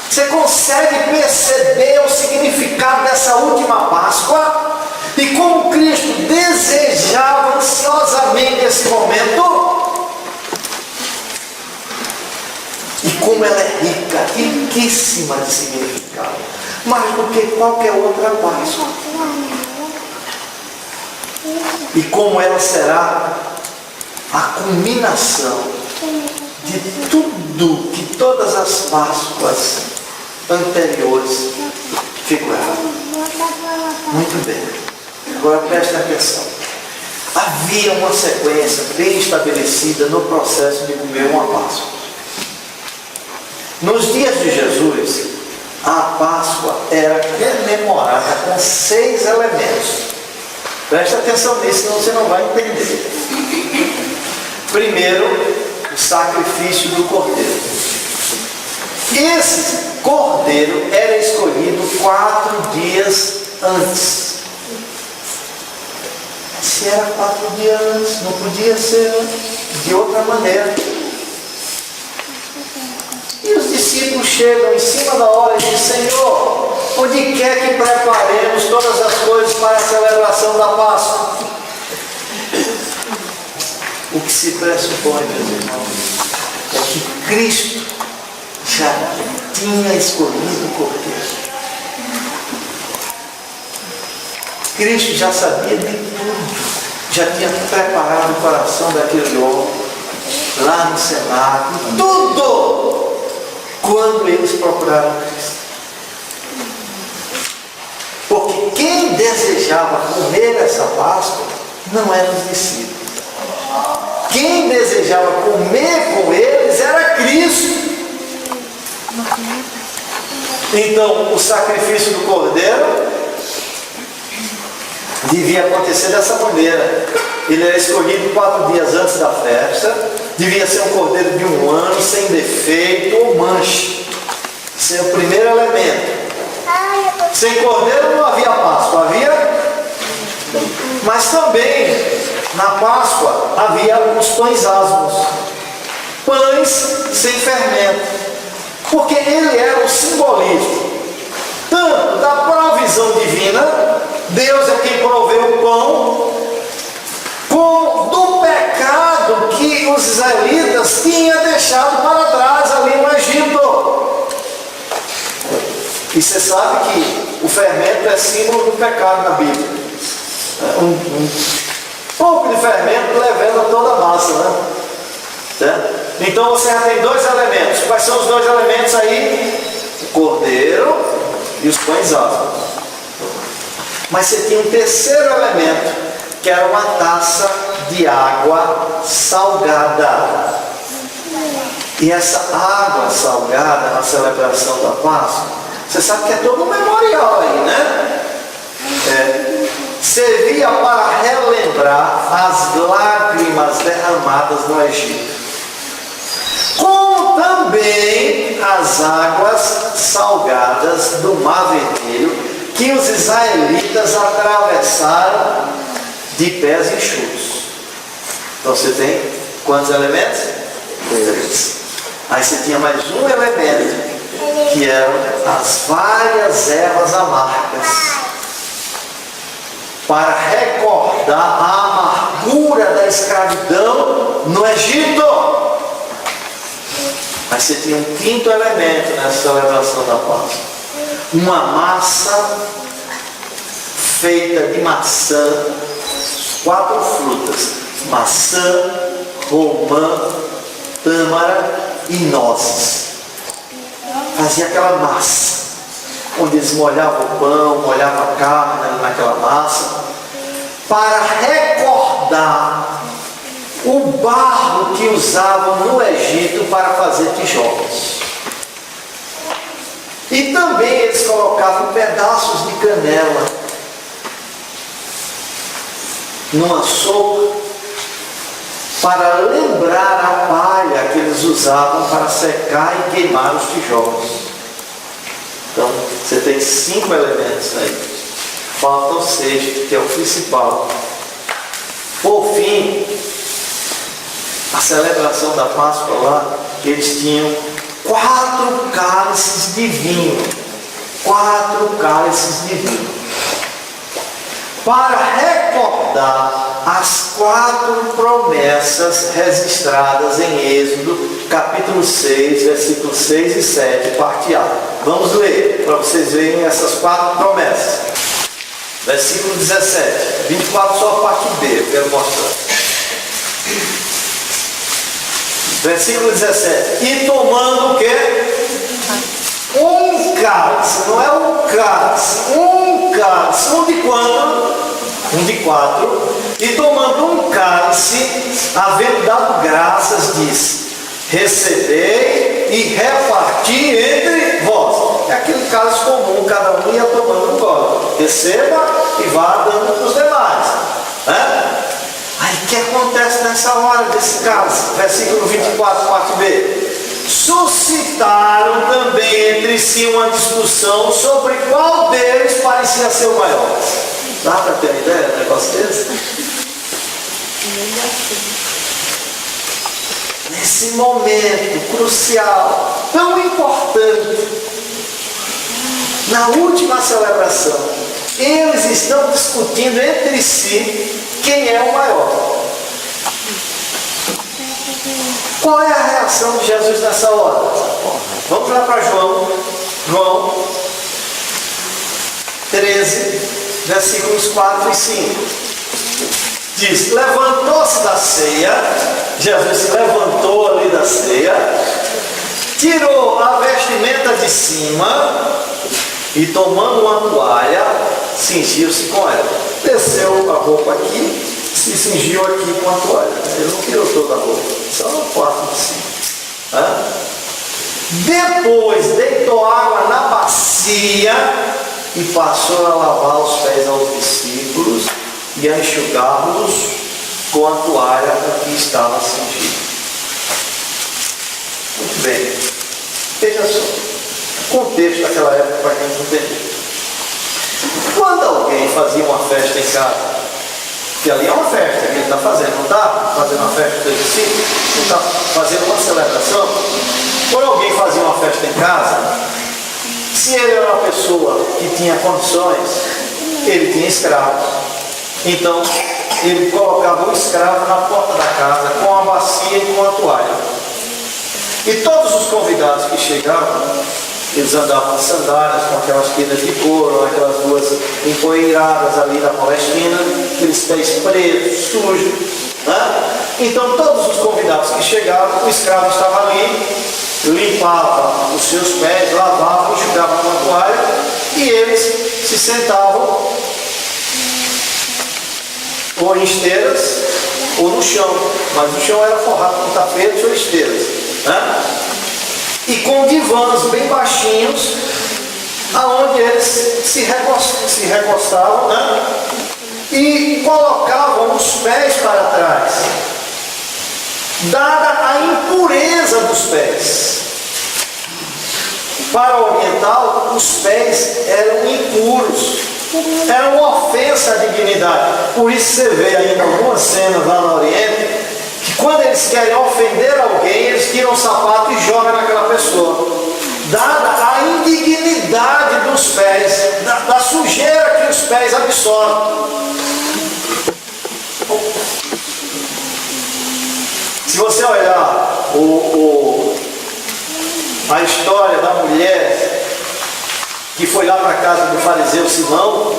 Você consegue perceber o significado dessa última Páscoa? E como Cristo desejava ansiosamente esse momento? E como ela é rica, riquíssima de significado, mais do que qualquer outra Páscoa. E como ela será a culminação de tudo que todas as Páscoas anteriores figuravam. Muito bem, agora preste atenção. Havia uma sequência bem estabelecida no processo de comer uma Páscoa. Nos dias de Jesus, a Páscoa era rememorada com 6 elementos. Presta atenção nisso, senão você não vai entender. Primeiro, o sacrifício do cordeiro. Esse cordeiro era escolhido 4 dias antes. Se era 4 dias antes, não podia ser de outra maneira. E os discípulos chegam em cima da hora e dizem: Senhor, onde quer que preparemos todas as coisas para a celebração da Páscoa? O que se pressupõe, meus irmãos, é que Cristo já tinha escolhido o cordeiro. Cristo já sabia de tudo, já tinha preparado o coração daquele homem lá no cenáculo, tudo, quando eles procuraram Cristo. Porque quem desejava comer essa Páscoa não eram os discípulos. Quem desejava comer com eles era Cristo. Então, o sacrifício do cordeiro devia acontecer dessa maneira. Ele era escolhido 4 dias antes da festa. Devia ser um cordeiro de 1 ano, sem defeito ou mancha. Esse é o primeiro elemento. Sem cordeiro não havia Páscoa, havia? Mas também na Páscoa havia os pães asmos, pães sem fermento, porque ele era o simbolismo tanto da provisão divina, Deus é quem proveu o pão, como do pecado que os israelitas tinham deixado para trás ali no Egito. E você sabe que o fermento é símbolo do pecado na Bíblia. Um pouco de fermento levando a toda a massa, né? Certo? Então você já tem 2 elementos. Quais são os 2 elementos aí? O cordeiro e os pães asmos. Mas você tinha um terceiro elemento, que era uma taça de água salgada. E essa água salgada na celebração da Páscoa, você sabe que é todo um memorial aí, né? Servia para relembrar as lágrimas derramadas no Egito, como também as águas salgadas do Mar Vermelho que os israelitas atravessaram de pés enxutos. Então você tem quantos elementos? 3. Aí você tinha mais um elemento, que eram as várias ervas amargas, para recordar a amargura da escravidão no Egito. Mas você tinha um 5º elemento nessa celebração da Páscoa: uma massa feita de maçã, 4 frutas: maçã, romã, tâmara e nozes. Fazia aquela massa, onde eles molhavam o pão, molhavam a carne naquela massa, para recordar o barro que usavam no Egito para fazer tijolos. E também eles colocavam pedaços de canela numa sopa, para lembrar a palha que eles usavam para secar e queimar os tijolos. Então, você tem 5 elementos aí. Falta o 6º, que é o principal. Por fim, a celebração da Páscoa lá, eles tinham 4 cálices de vinho. 4 cálices de vinho. Para recordar as 4 promessas registradas em Êxodo, capítulo 6, versículos 6 e 7, parte A. Vamos ler, para vocês verem essas 4 promessas. Versículo 17, 24 só a parte B, eu quero mostrar. Versículo 17, e tomando o quê? Um cálice, não é um cálice, um cálice. Um de quanto? Um de 4. E tomando um cálice, havendo dado graças, disse: recebei e reparti entre vós. É aquele cálice comum, cada um ia tomando um gole. Receba e vá dando para os demais. Aí o que acontece nessa hora desse cálice? Versículo 24, parte B. Suscitaram também entre si uma discussão sobre qual deles parecia ser o maior. Dá para ter uma ideia de um negócio desse? Nesse momento crucial, tão importante, na última celebração, eles estão discutindo entre si quem é o maior. Qual é a reação de Jesus nessa hora? Vamos lá para João 13, versículos 4 e 5. Diz: levantou-se da ceia, Jesus se levantou ali da ceia, tirou a vestimenta de cima e, tomando uma toalha, cingiu-se com ela. Desceu a roupa aqui e cingiu aqui com a toalha. Ele não tirou toda a roupa, só a parte de cima. Depois deitou água na bacia e passou a lavar os pés aos discípulos e a enxugá-los com a toalha com que estava cingido. Muito bem. Veja só. O contexto daquela época para a gente entender. Quando alguém fazia uma festa em casa, que ali é uma festa que ele está fazendo, não está fazendo uma festa de discípulos, não está fazendo uma celebração. Quando alguém fazia uma festa em casa, se ele era uma pessoa que tinha condições, ele tinha escravos. Então, ele colocava um escravo na porta da casa com a bacia e com a toalha. E todos os convidados que chegavam, eles andavam de sandálias, com aquelas penas de couro, aquelas duas empoeiradas ali da Palestina, aqueles pés pretos, sujos. Né? Então, todos os convidados que chegavam, o escravo estava ali, limpava os seus pés, lavava, enxugava com a toalha, e eles se sentavam ou em esteiras ou no chão, mas o chão era forrado com tapetes ou esteiras, né? E com divãs bem baixinhos, aonde eles se recostavam, né? E colocavam os pés para trás, dada a impureza dos pés. Para o oriental, os pés eram impuros, era uma ofensa à dignidade. Por isso você vê aí em algumas cenas lá no Oriente, que quando eles querem ofender alguém, eles tiram o sapato e jogam naquela pessoa, dada a indignidade dos pés, da sujeira que os pés absorvem. Se você olhar a história da mulher que foi lá para a casa do fariseu Simão,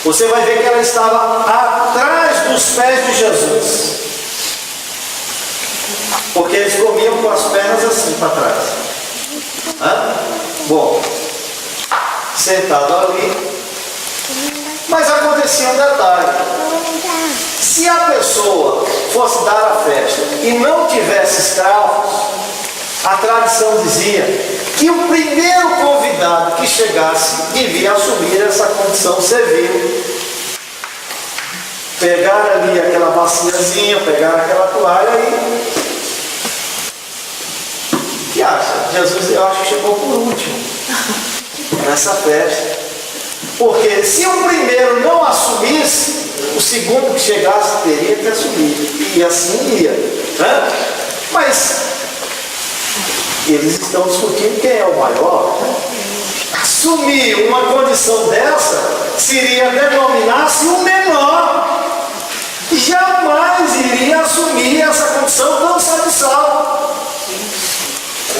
você vai ver que ela estava atrás dos pés de Jesus, porque eles comiam com as pernas assim para trás. Bom, sentado ali, mas acontecia um detalhe: se a pessoa fosse dar a festa e não tivesse escravos, a tradição dizia que o primeiro convidado que chegasse devia assumir essa condição servil. Pegar ali aquela baciazinha, pegar aquela toalha e... O que acha? Jesus, eu acho que chegou por último nessa festa. Porque se o primeiro não assumisse, o segundo que chegasse teria que assumir. E assim ia. Né? Mas eles estão discutindo quem é o maior. Assumir uma condição dessa seria denominar-se o menor. Jamais iria assumir essa condição tão serviçal.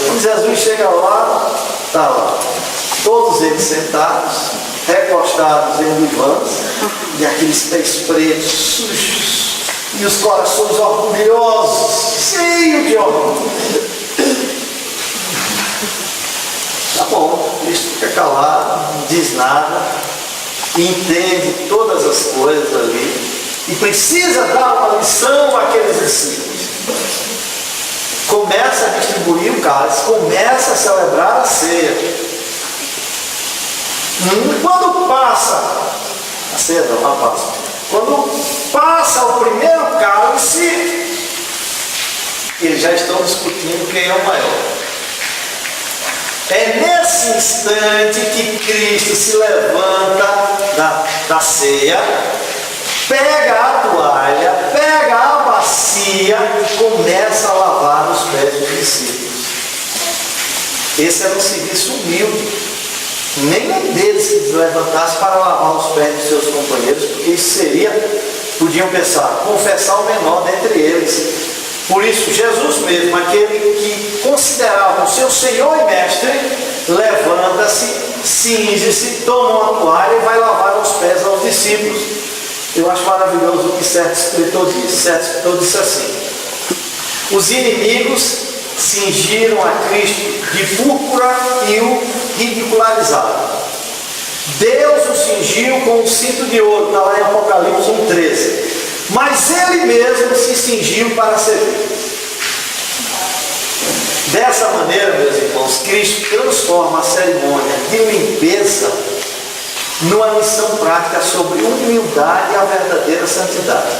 Quando Jesus chega lá, está lá, todos eles sentados, recostados em divãs, e aqueles pés pretos, sujos, e os corações orgulhosos, cheios de orgulho. Tá bom, Cristo fica calado, não diz nada, entende todas as coisas ali, e precisa dar uma lição àqueles discípulos. Começa a distribuir o cálice, começa a celebrar a ceia. Quando passa a ceia, não, a Páscoa, quando passa o primeiro cálice, eles já estão discutindo quem é o maior. É nesse instante que Cristo se levanta da ceia, pega a toalha, pega a bacia e começa a lavar os pés dos discípulos. Esse era um serviço humilde. Nenhum deles se levantasse para lavar os pés dos seus companheiros, porque isso seria, podiam pensar, confessar o menor dentre eles. Por isso, Jesus mesmo, aquele que considerava o seu Senhor e Mestre, levanta-se, cinge-se, toma uma toalha e vai lavar os pés aos discípulos. Eu acho maravilhoso o que certo escritor disse. Certo escritor disse assim: os inimigos cingiram a Cristo de púrpura e o ridicularizaram. Deus o cingiu com um cinto de ouro, está lá em Apocalipse 1,13. Mas ele mesmo se cingiu para servir. Dessa maneira, meus irmãos, Cristo transforma a cerimônia de limpeza numa missão prática sobre humildade e a verdadeira santidade.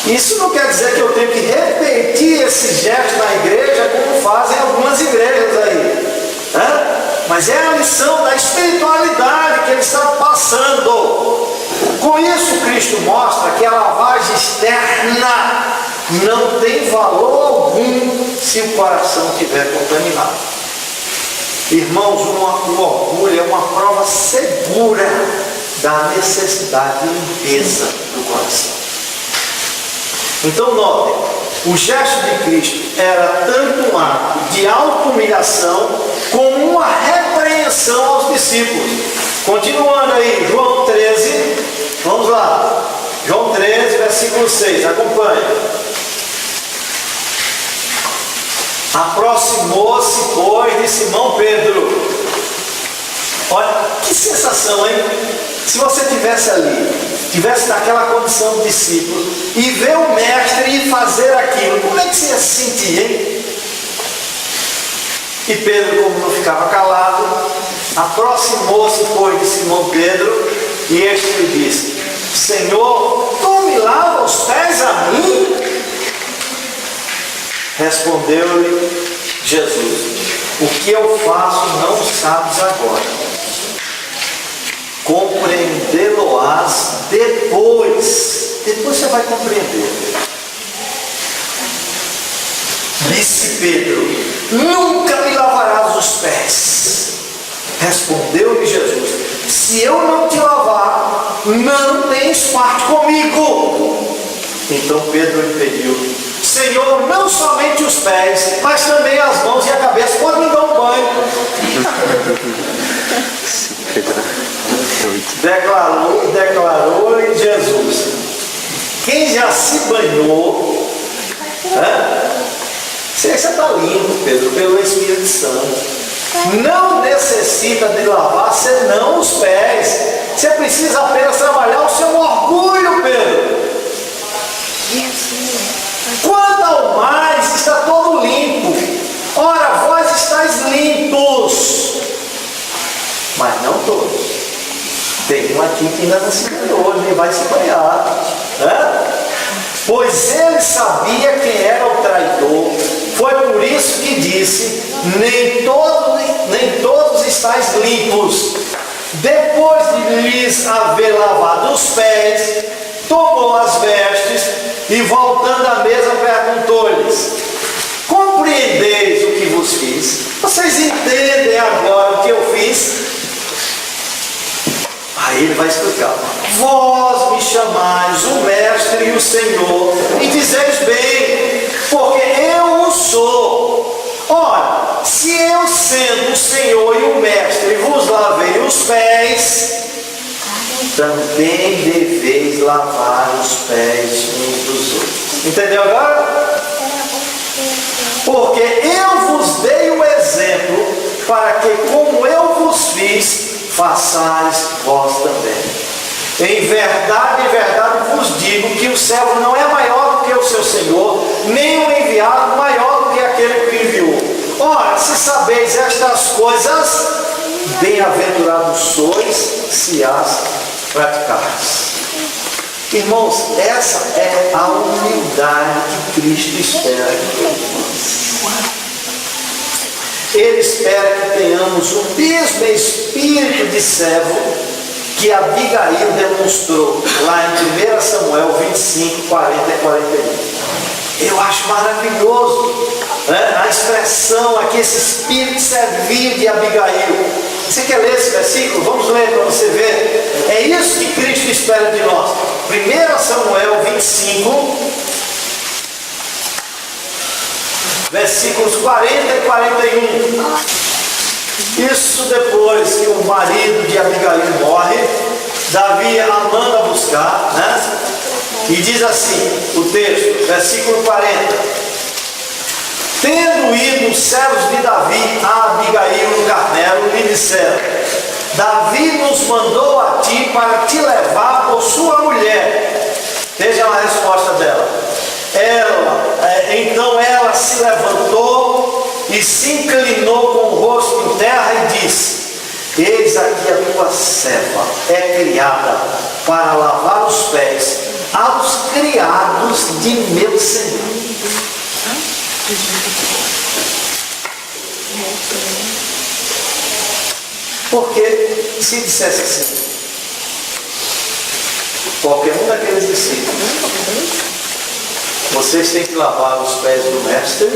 Isso não quer dizer que eu tenho que repetir esse gesto na igreja como fazem algumas igrejas aí, né? Mas é a lição da espiritualidade que ele está passando. Com isso, Cristo mostra que a lavagem externa não tem valor algum se o coração estiver contaminado. Irmãos, o orgulho é uma prova segura da necessidade de limpeza do coração. Então notem, o gesto de Cristo era tanto um ato de auto-humilhação como uma repreensão aos discípulos. Continuando aí, João 13, vamos lá. João 13, versículo 6, acompanhe. Aproximou-se, pois, de Simão Pedro. Olha, que sensação, hein? Se você estivesse ali, estivesse naquela condição de discípulo, e ver o mestre ir fazer aquilo, como é que você ia se sentir, hein? E Pedro, como não ficava calado, aproximou-se, pois, de Simão Pedro, e este lhe disse: Senhor, tu me lavas os pés a mim? Respondeu-lhe Jesus: o que eu faço não sabes agora, compreendê-lo-ás depois. Depois você vai compreender. Disse Pedro: nunca me lavarás os pés. Respondeu-lhe Jesus: se eu não te lavar, não tens parte comigo. Então Pedro lhe pediu: Senhor, não somente os pés, mas também as mãos e a cabeça, pode me dar um banho. Declarou-lhe Jesus: quem já se banhou, você está limpo, Pedro, pelo Espírito Santo. Não necessita de lavar senão os pés. Você precisa apenas trabalhar o seu orgulho, Pedro. Quanto ao mais, está todo limpo. Ora, vós estáis limpos, mas não todos. Tem um aqui que ainda não se banhou, ele vai se banhar, né? Pois ele sabia quem era o traidor. Foi por isso que disse: nem todos estáis limpos. Depois de lhes haver lavado os pés, tomou as vestes e, voltando à mesa, perguntou-lhes: compreendeis o que vos fiz? Vocês entendem agora o que eu fiz? Aí ele vai explicar: vós me chamais o Mestre e o Senhor, e dizeis bem, porque eu o sou. Ora, se eu, sendo o Senhor e o Mestre, vos lavei os pés, também deveis lavar os pés uns dos outros. Entendeu agora? Porque eu vos dei o exemplo, para que, como eu vos fiz, façais vós também. Em verdade vos digo que o servo não é maior do que o seu Senhor, nem o enviado maior do que aquele que o enviou. Ora, se sabeis estas coisas, bem-aventurados sois se as praticardes. Irmãos, essa é a humildade que Cristo espera de todos nós. Ele espera que tenhamos o mesmo espírito de servo que Abigail demonstrou lá em 1 Samuel 25, 40 e 41. Eu acho maravilhoso, né? A expressão aqui, esse espírito servil de Abigail. Você quer ler esse versículo? Vamos ler para você ver. É isso que Cristo espera de nós. 1 Samuel 25, versículos 40 e 41. Isso depois que o marido de Abigail morre, Davi a manda buscar, né? E diz assim o texto, versículo 40: tendo ido os servos de Davi a Abigail no Carmelo, lhe disseram: Davi nos mandou a ti para te levar por sua mulher. Veja a resposta dela. Então ela se levantou e se inclinou com o rosto em terra e disse: eis aqui a tua serva, é criada para lavar os pés aos criados de meu Senhor. Porque se dissesse assim, qualquer um daqueles discípulos, vocês têm que lavar os pés do mestre,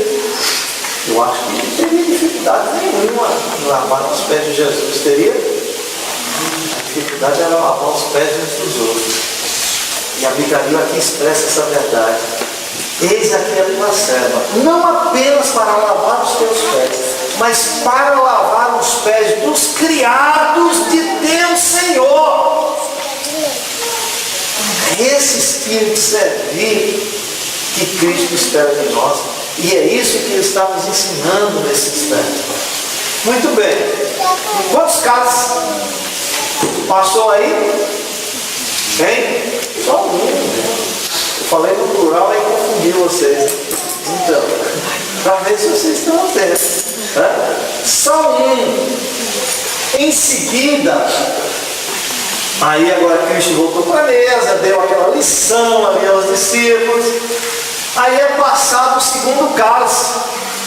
eu acho que não teria dificuldade nenhuma em lavar os pés de Jesus. Teria? A dificuldade era lavar os pés uns dos outros. E a Abigail aqui expressa essa verdade. Eis aqui a tua serva, não apenas para lavar os teus pés, mas para lavar os pés dos criados de teu Senhor. É esse espírito de servir que Cristo espera de nós. E é isso que Ele está nos ensinando nesse instante. Muito bem. Quantos casos passou aí? Hein? Só um. Eu falei no plural e confundi vocês. Então, para ver se vocês estão atentos. Só um. Em seguida, aí agora Cristo voltou para a mesa, deu aquela lição ali aos discípulos. Aí é passado o segundo cálice.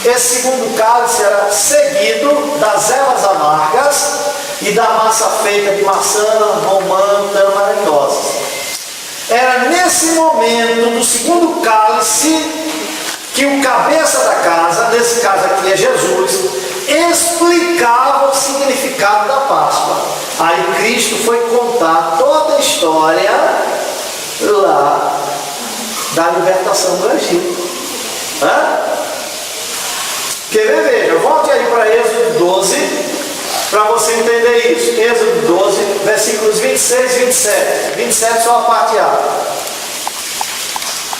Esse segundo cálice era seguido das ervas amargas e da massa feita de maçã, romã, tâmara e nozes. Era nesse momento do segundo cálice que o cabeça da casa, nesse caso aqui é Jesus, explicava o significado da Páscoa. Aí Cristo foi contar toda a história lá da libertação do Egito. Quer ver? Veja, volte aí para Êxodo 12, para você entender isso. Êxodo 12, versículos 26 e 27. 27 só a parte A.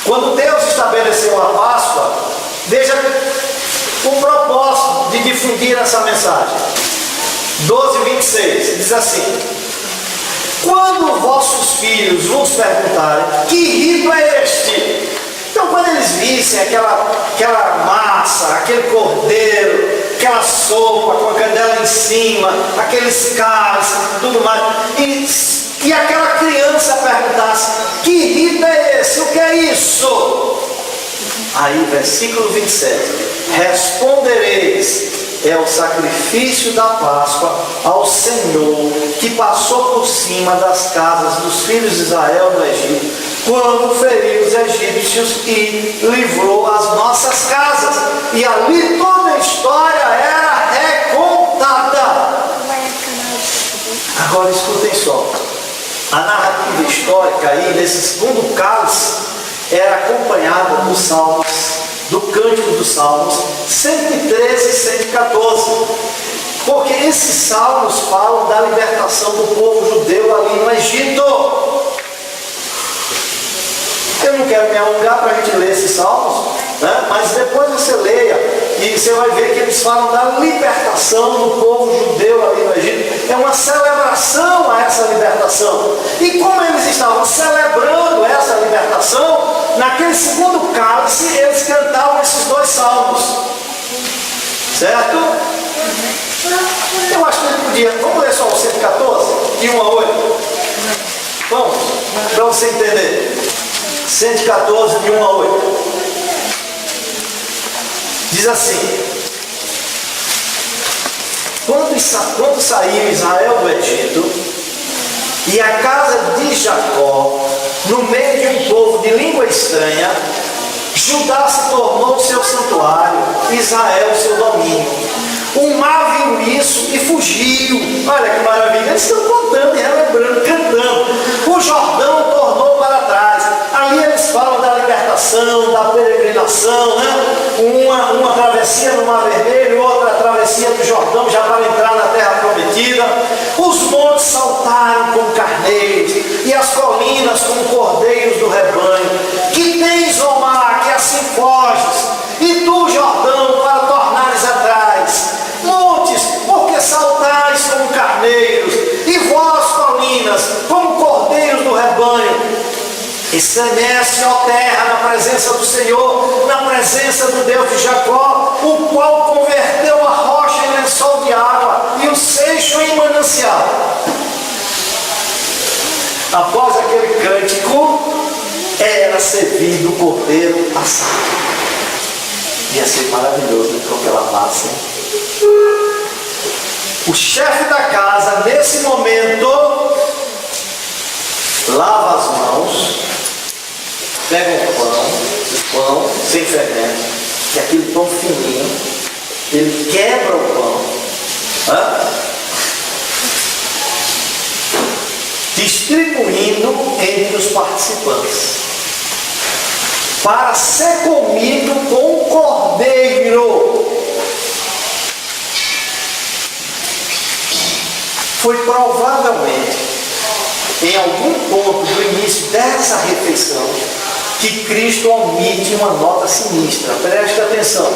Quando Deus estabeleceu a Páscoa, veja o propósito de difundir essa mensagem. 12, 26, diz assim: quando vossos filhos vos perguntarem, que rito é este? Então, quando eles vissem aquela massa, aquele cordeiro, aquela sopa com a canela em cima, aqueles cálices, tudo mais, e aquela criança perguntasse, que rito é esse? O que é isso? Aí, versículo 27, respondereis, é o sacrifício da Páscoa ao Senhor, que passou por cima das casas dos filhos de Israel no Egito, quando feriu os egípcios e livrou as nossas casas. E ali toda a história era recontada. Agora escutem só. A narrativa histórica aí, nesse segundo cálice, era acompanhada dos salmos, do Cântico dos Salmos 113 e 114, porque esses salmos falam da libertação do povo judeu ali no Egito. Eu não quero me alongar para a gente ler esses salmos, né? Mas depois você leia e você vai ver que eles falam da libertação do povo judeu ali no Egito. É uma celebração a essa libertação. E como eles estavam celebrando essa libertação, naquele segundo cálice eles cantavam esses dois salmos. Certo? Eu acho que ele podia. Vamos ler só o 114, de 1 a 8. Vamos, para você entender. 114, de 1 a 8. Diz assim: quando saiu Israel do Egito, e a casa de Jacó, no meio de um povo de língua estranha, Judá se tornou seu santuário, Israel seu domínio. O mar viu isso e fugiu. Olha que maravilha, eles estão contando e relembrando, cantando. O Jordão tornou para trás. Ali eles falam da libertação, da peregrinação, né? Uma travessia no Mar Vermelho, outra travessia do Jordão, já para entrar na terra prometida. Os montes saltaram como carneiros, e as colinas como cordeiros do rebanho. Que tens, ó mar, que assim foges, e tu, Jordão, para tornares atrás. Montes, porque saltais como carneiros, e vós, colinas, como cordeiros do rebanho. Estremece, ó terra, na presença do Senhor, na presença do Deus de Jacó, o qual converteu a rocha em lençol de água e o seixo em manancial. Após aquele cântico, servido o cordeiro assado. Ia ser maravilhoso com aquela massa. O chefe da casa, nesse momento, lava as mãos, pega o pão sem fermento, que é aquele pão fininho, ele quebra o pão, distribuindo entre os participantes, para ser comido com o cordeiro. Foi provavelmente em algum ponto do início dessa refeição que Cristo omite uma nota sinistra. Preste atenção.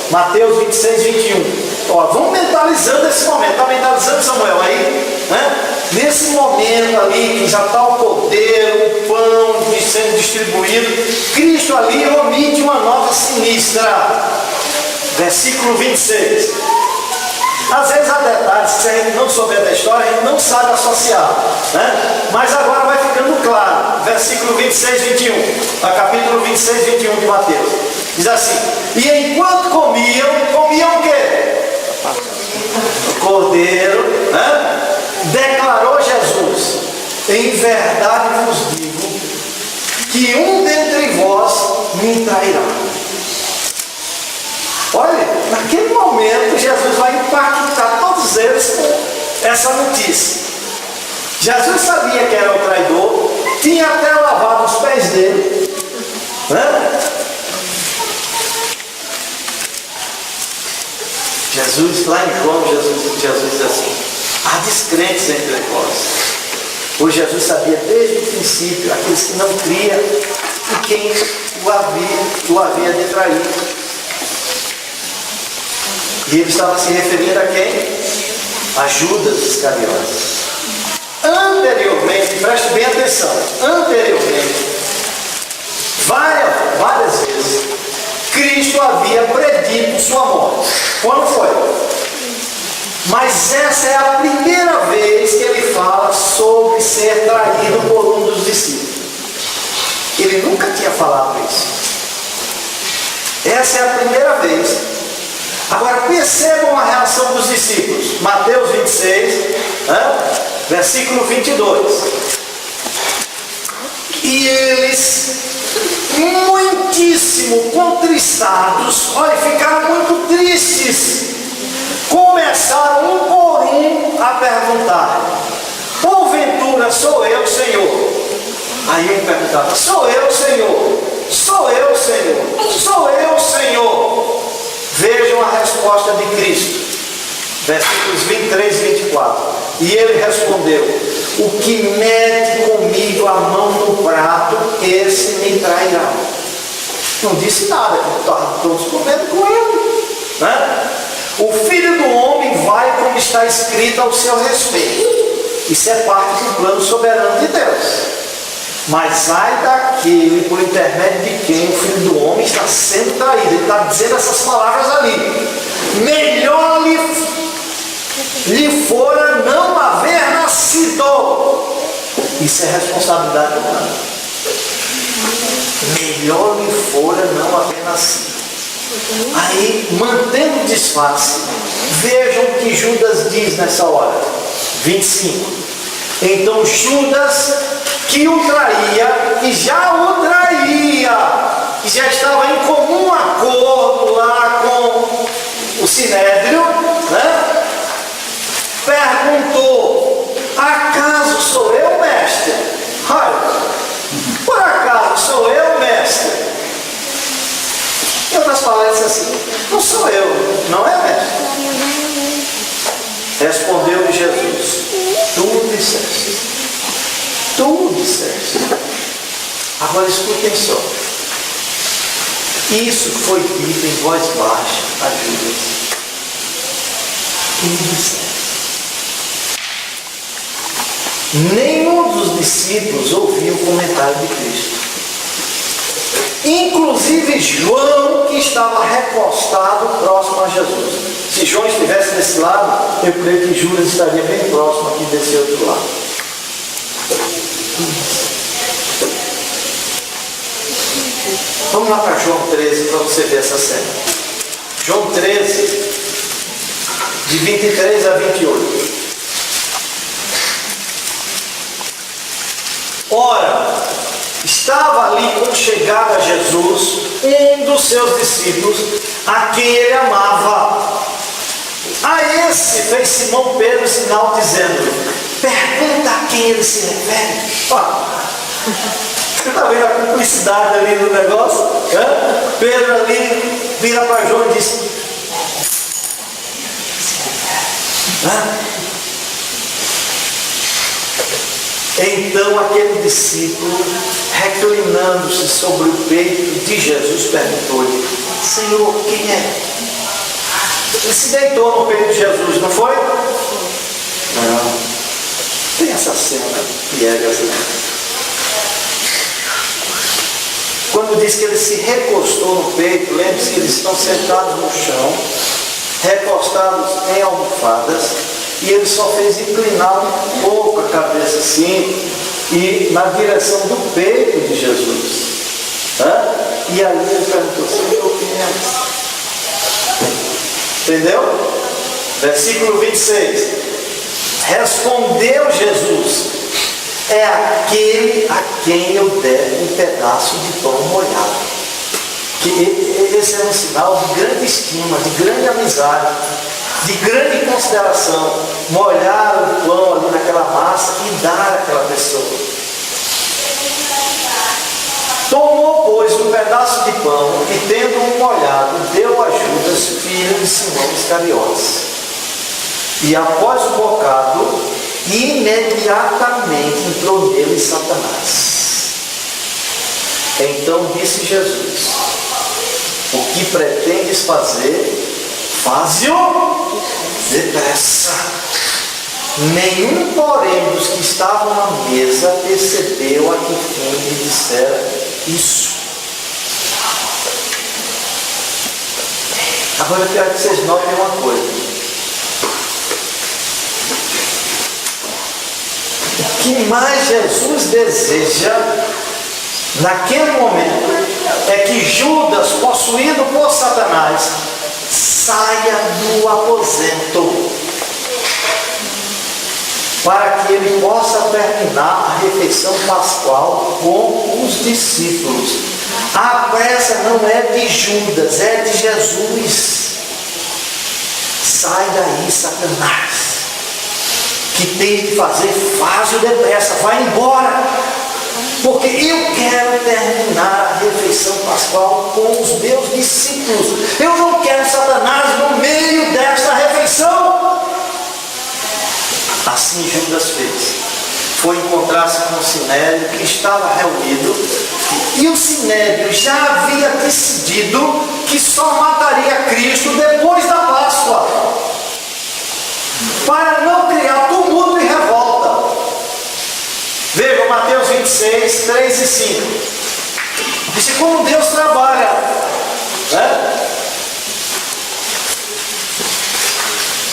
Mateus 26, 21. Ó, vamos mentalizando esse momento. Está mentalizando, Samuel, aí? Né? Nesse momento ali, que já está o cordeiro, o pão sendo distribuído, Cristo ali omite uma nota sinistra. Versículo 26. Às vezes há detalhes que, se a gente não souber da história, a gente não sabe associar, né? Mas agora vai ficando claro. Versículo 26, 21. Capítulo 26, 21 de Mateus. Diz assim: e enquanto comiam o quê? O cordeiro, né? Declarou Jesus: em verdade vos digo que um dentre vós me trairá. Olha, naquele momento Jesus vai impactar todos eles com essa notícia. Jesus sabia que era o traidor, tinha até lavado os pés dele, né? Jesus, lá em João, Jesus diz assim: há descrentes entre vós. Pois Jesus sabia desde o princípio aqueles que não criam e quem o havia de trair. E ele estava se referindo a quem? A Judas Iscariotes. Anteriormente, preste bem atenção, anteriormente, várias vezes, Cristo havia predito sua morte. Quando foi? Mas essa é a primeira vez que ele fala sobre ser traído por um dos discípulos. Ele nunca tinha falado isso. Essa é a primeira vez. Agora percebam a reação dos discípulos. Mateus 26, versículo 22. E eles, muitíssimo contristados, olha, ficaram muito tristes, começaram um por um a perguntar: porventura sou eu, Senhor? Aí um perguntava: sou eu, Senhor? Sou eu, Senhor? Sou eu, Senhor? Vejam a resposta de Cristo, versículos 23 e 24. E ele respondeu: o que mete comigo a mão no prato, esse me trairá. Não disse nada, que estavam todos comendo com ele, né? O Filho do Homem vai como está escrito ao seu respeito. Isso é parte do plano soberano de Deus. Mas ai daquele por intermédio de quem o Filho do Homem está sendo traído. Ele está dizendo essas palavras ali: melhor lhe fora não haver nascido. Isso é responsabilidade humana. Melhor lhe fora não haver nascido. Aí, mantendo o disfarce, vejam o que Judas diz nessa hora. 25. Então Judas, que o traía, que já o traía, que já estava em comum acordo lá com o Sinédrio, né? Perguntou: acaso sou eu, mestre? Olha, por acaso sou eu, mestre? Em outras palavras, assim: não sou eu, não é, mestre? Respondeu-lhe Jesus: tu disseste. Tu disseste. Agora escutem só. Isso foi dito em voz baixa a Judas. Tu disseste. Nenhum dos discípulos ouviu o comentário de Cristo. Inclusive João, que estava recostado próximo a Jesus. Se João estivesse desse lado, eu creio que Judas estaria bem próximo aqui desse outro lado. Vamos lá para João 13 para você ver essa cena. João 13, de 23 a 28. Ora, estava ali quando chegara Jesus, um dos seus discípulos, a quem ele amava. A esse fez Simão Pedro sinal dizendo: pergunta a quem ele se refere. Você está vendo a cumplicidade ali do negócio? Pedro ali vira para João e diz: então aquele discípulo, reclinando-se sobre o peito de Jesus, perguntou-lhe: Senhor, quem é? Ele se deitou no peito de Jesus, não foi? Não. Tem essa cena piegas, né? Quando diz que ele se recostou no peito, lembre-se que eles estão sentados no chão, recostados em almofadas, e ele só fez inclinar um pouco a cabeça assim, e na direção do peito de Jesus. E ali ele perguntou: Senhor, quem é? Entendeu? Versículo 26. Respondeu Jesus: é aquele a quem eu der um pedaço de pão molhado. Que esse é um sinal de grande estima, de grande amizade, de grande consideração. Molhar o pão ali naquela massa e dar àquela pessoa. Tomou, pois, um pedaço de pão e, tendo-o molhado, deu a Judas, filho de Simão Iscariotes. E após o bocado, imediatamente entrou nele Satanás. Então disse Jesus: o que pretendes fazer, faze-o depressa. Nenhum, porém, dos que estavam à mesa percebeu a que fim lhe dissera isso. Agora eu quero que vocês notem uma coisa. O que mais Jesus deseja naquele momento é que Judas, possuído por Satanás, saia do aposento, para que ele possa terminar a refeição pascual com os discípulos. A pressa não é de Judas, é de Jesus. Sai daí, Satanás, que tem que fazer, faz-o depressa, vai embora, porque eu quero terminar a refeição pascual com os meus discípulos. Eu não quero Satanás no meio desta refeição. Assim Judas fez. Foi encontrar-se com o Sinédrio, que estava reunido, e o Sinédrio já havia decidido que só mataria Cristo depois da Páscoa, para não criar tumulto e revolta. Vejam Mateus 26, 3 e 5. Disse como Deus trabalha, né?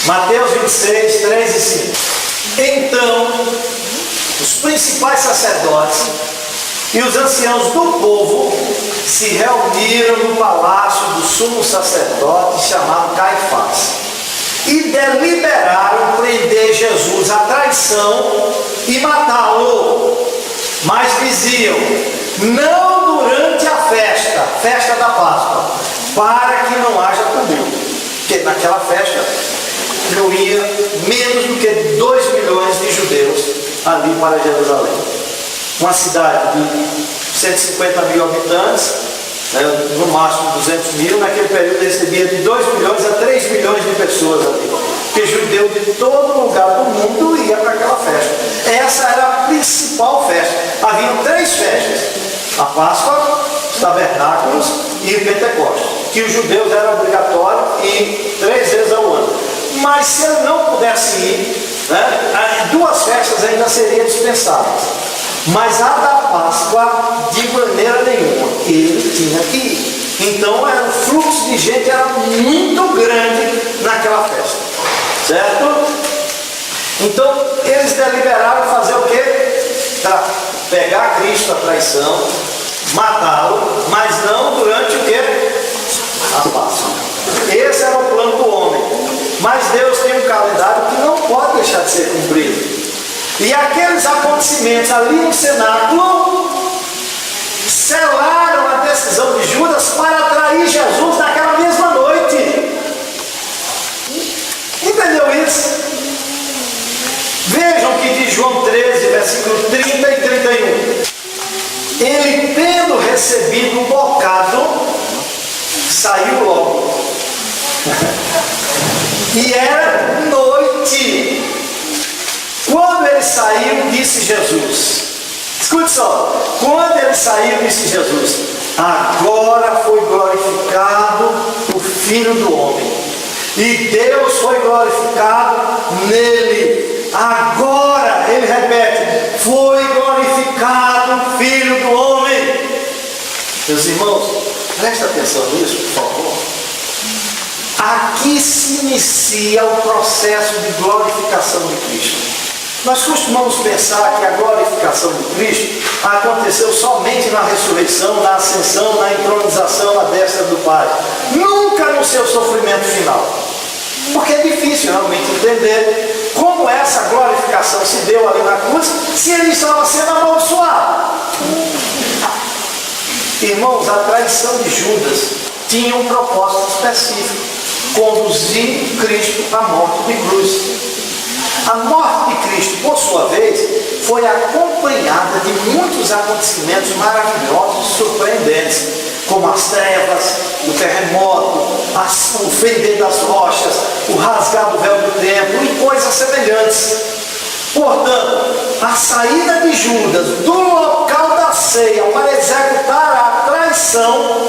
Mateus 26, 3 e 5. Então, os principais sacerdotes e os anciãos do povo se reuniram no palácio do sumo sacerdote chamado Caifás e deliberaram prender Jesus à traição e matá-lo. Mas diziam: não durante a festa da Páscoa, para que não haja tumulto, porque naquela festa não ia menos do que 2 milhões de judeus ali para Jerusalém. Uma cidade de 150 mil habitantes, no máximo 200 mil, naquele período recebia de 2 milhões a 3 milhões de pessoas ali, porque judeu de todo lugar do mundo ia para aquela festa. Essa era a principal festa. Havia 3 festas: a Páscoa, os tabernáculos e o Pentecostes, que os judeus era obrigatório ir 3 vezes ao ano. Mas se ele não pudesse ir, 2 festas ainda seriam dispensáveis, mas a da Páscoa de maneira nenhuma, ele tinha que ir. Então o fluxo de gente era muito grande naquela festa, certo? Então eles deliberaram fazer o quê? Pegar Cristo, a traição, matá-lo, mas não durante o quê? A Páscoa. Esse era o plano do homem. Mas Deus tem um calendário que não pode deixar de ser cumprido. E aqueles acontecimentos ali no cenáculo selaram a decisão de Judas para atrair Jesus naquela mesma noite. Entendeu isso? Vejam o que diz João 13, versículo 30 e 31. Ele, tendo recebido o bocado, saiu logo. E era noite. Quando ele saiu, disse Jesus. Escute só. Quando ele saiu, disse Jesus: agora foi glorificado o Filho do Homem. E Deus foi glorificado nele. Agora, ele repete, foi glorificado o Filho do Homem. Meus irmãos, presta atenção nisso, por favor. Aqui se inicia o processo de glorificação de Cristo. Nós costumamos pensar que a glorificação de Cristo aconteceu somente na ressurreição, na ascensão, na entronização à destra do Pai. Nunca no seu sofrimento final. Porque é difícil realmente entender como essa glorificação se deu ali na cruz, se ele estava sendo amaldiçoado. Irmãos, a traição de Judas tinha um propósito específico: conduzir Cristo à morte de cruz. A morte de Cristo, por sua vez, foi acompanhada de muitos acontecimentos maravilhosos e surpreendentes, como as trevas, o terremoto, o fender das rochas, o rasgar do véu do templo e coisas semelhantes. Portanto, a saída de Judas do local da ceia para executar a traição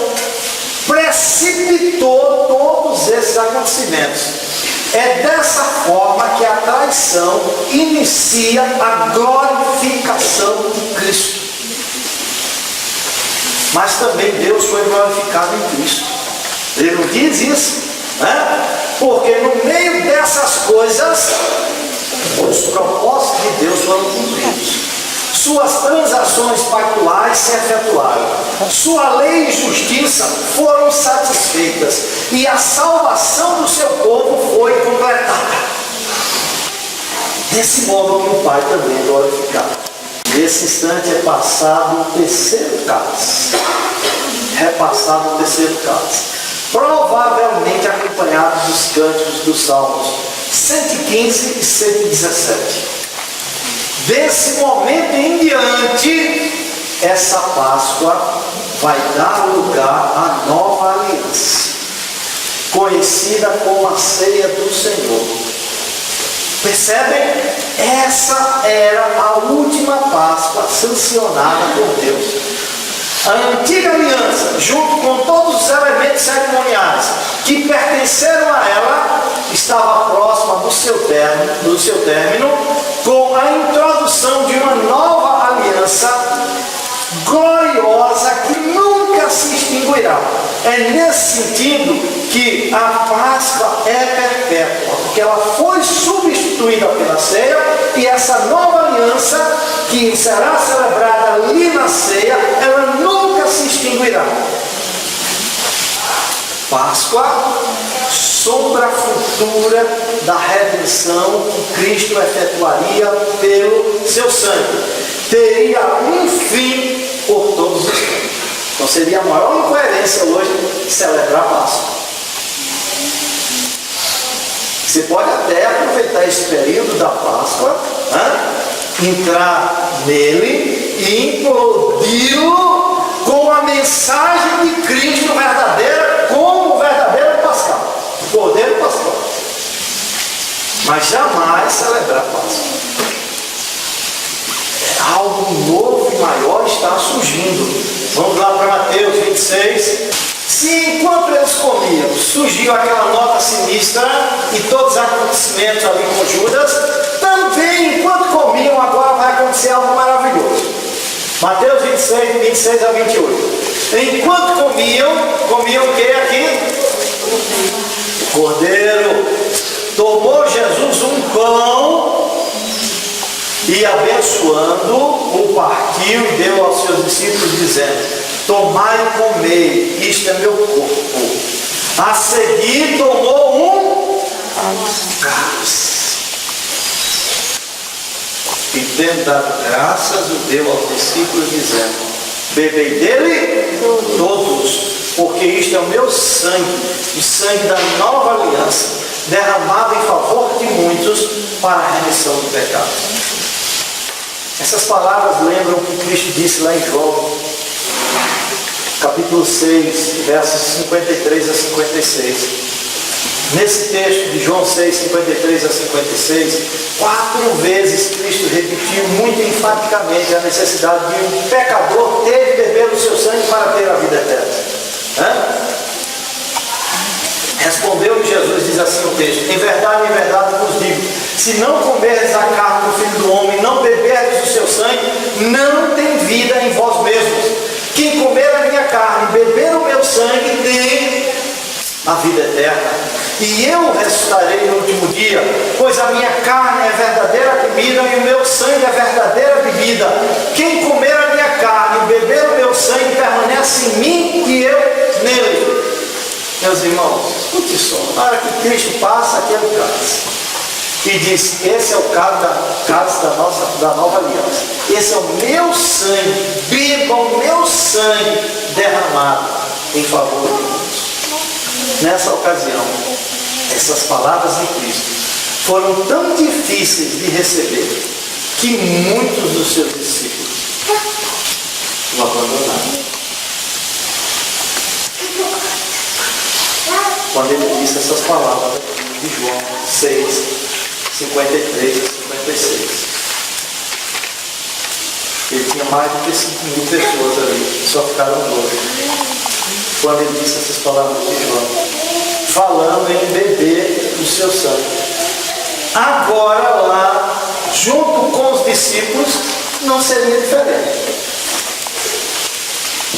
precipitou todos esses acontecimentos. É dessa forma que a traição inicia a glorificação de Cristo. Mas também Deus foi glorificado em Cristo. Ele não diz isso, né? Porque no meio dessas coisas, os propósitos de Deus foram cumpridos. Suas transações pactuais se efetuaram. Sua lei e justiça foram satisfeitas. E a salvação do seu povo foi completada. Desse modo que o Pai também é glorificado. Nesse instante é passado o terceiro cálice. Repassado o terceiro cálice. Provavelmente acompanhado dos cânticos dos Salmos 115 e 117. Desse momento em diante, essa Páscoa vai dar lugar à nova aliança, conhecida como a ceia do Senhor. Percebem? Essa era a última Páscoa sancionada por Deus. A antiga aliança, junto com todos os elementos cerimoniais que pertenceram a ela, estava próxima do seu término, com a introdução de uma nova aliança gloriosa que nunca se extinguirá. É nesse sentido que a Páscoa é perpétua, porque ela foi substituída pela ceia, e essa nova aliança que será celebrada ali na ceia, ela nunca se extinguirá. Páscoa, sombra futura da redenção que Cristo efetuaria pelo seu sangue, teria um fim por todos os tempos. Então seria a maior incoerência hoje celebrar a Páscoa. Você pode até aproveitar esse período da Páscoa, entrar nele e implodi-lo com a mensagem de Cristo verdadeira, como o verdadeiro Pascal, o Cordeiro Pascal. Mas jamais celebrar a Páscoa. Algo novo e maior está surgindo. Vamos lá para Mateus 26. Se enquanto eles comiam, surgiu aquela nota sinistra e todos os acontecimentos ali com Judas, também enquanto comiam, agora vai acontecer algo maravilhoso. Mateus 26, 26 a 28. Enquanto comiam o que aqui? Cordeiro. Tomou Jesus um pão e, abençoando, o partiu e deu aos seus discípulos, dizendo: tomai e comei, isto é meu corpo. A seguir tomou um cálice. E tendo dado graças, o deu aos discípulos, dizendo: bebei dele todos, porque isto é o meu sangue, o sangue da nova aliança, derramado em favor de muitos para a remissão do pecado. Essas palavras lembram o que Cristo disse lá em João, capítulo 6, versos 53 a 56. Nesse texto de João 6, 53 a 56, 4 vezes Cristo repetiu muito enfaticamente a necessidade de um pecador ter de beber o seu sangue para ter a vida eterna. Respondeu-lhe Jesus, diz assim o texto: em verdade vos digo, se não comerdes a carne do Filho do Homem, não beberdes o seu sangue, não tem vida em vós mesmos. Quem comer a minha carne e beber o meu sangue tem a vida eterna, e eu ressuscitarei no último dia, pois a minha carne é verdadeira comida e o meu sangue é verdadeira bebida. Quem comer a minha carne e beber o meu sangue permanece em mim e eu nele. Meus irmãos, escute só, na hora que Cristo passa aquele cálice e diz: esse é o cálice da nova aliança, esse é o meu sangue, bebam o meu sangue derramado em favor de muitos. Nessa ocasião, essas palavras de Cristo foram tão difíceis de receber que muitos dos seus discípulos o abandonaram. Quando ele disse essas palavras de João 6, 53 a 56. Ele tinha mais do que 5.000 pessoas ali, só ficaram 12. Quando ele disse essas palavras de João, falando em beber o seu sangue. Agora lá, junto com os discípulos, não seria diferente.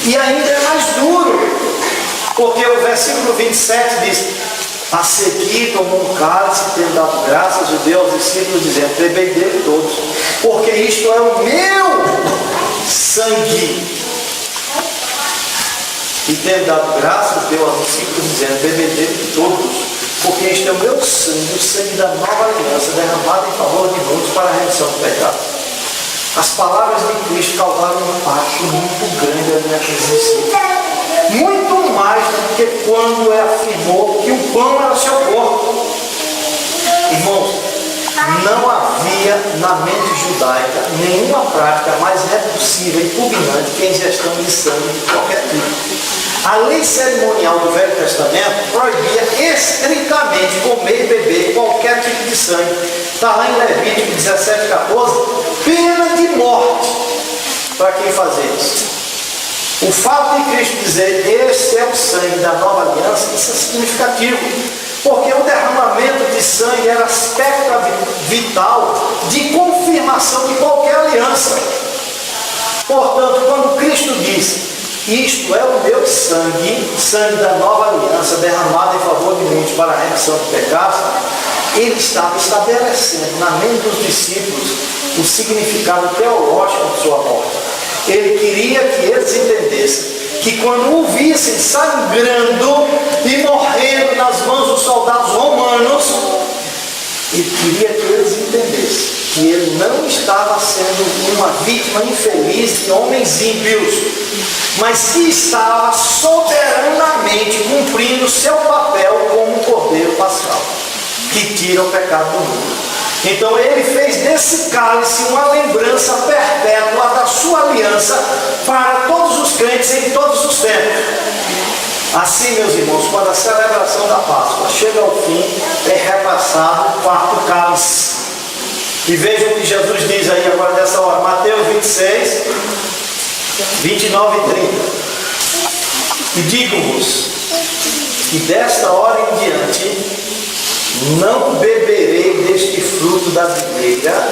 E ainda é mais duro, porque o versículo 27 diz: a seguir tomou um cálice, tendo dado graças, o deu aos discípulos, dizendo: bebei dele todos, porque isto é o meu sangue. E tendo dado graças, deu aos discípulos, dizendo: bebei dele todos, porque isto é o meu sangue, o sangue da nova aliança, derramado em favor de muitos para a remissão do pecado. As palavras de Cristo causaram um impacto muito grande naqueles discípulos. Muito mais do que quando afirmou que o pão era seu corpo. Irmãos, não havia na mente judaica nenhuma prática mais repulsiva e repugnante que a ingestão de sangue de qualquer tipo. A lei cerimonial do Velho Testamento proibia estritamente comer e beber qualquer tipo de sangue. Está lá em Levítico 17:14, pena de morte para quem fazia isso. O fato de Cristo dizer: este é o sangue da nova aliança, isso é significativo, porque o derramamento de sangue era aspecto vital de confirmação de qualquer aliança. Portanto, quando Cristo diz: isto é o meu sangue, sangue da nova aliança, derramado em favor de muitos para a remissão de pecados, ele estava estabelecendo na mente dos discípulos o significado teológico de sua morte. Ele queria que eles entendessem que quando o vissem sangrando e morrendo nas mãos dos soldados romanos, ele queria que eles entendessem que ele não estava sendo uma vítima infeliz de homens ímpios, mas que estava soberanamente cumprindo seu papel como cordeiro pascal, que tira o pecado do mundo. Então ele fez desse cálice uma lembrança perpétua da sua aliança para todos os crentes em todos os tempos. Assim, meus irmãos, quando a celebração da Páscoa chega ao fim, é repassado o quarto cálice. E vejam o que Jesus diz aí agora nessa hora, Mateus 26, 29 e 30. E digo-vos que desta hora em diante não beberei deste fruto da videira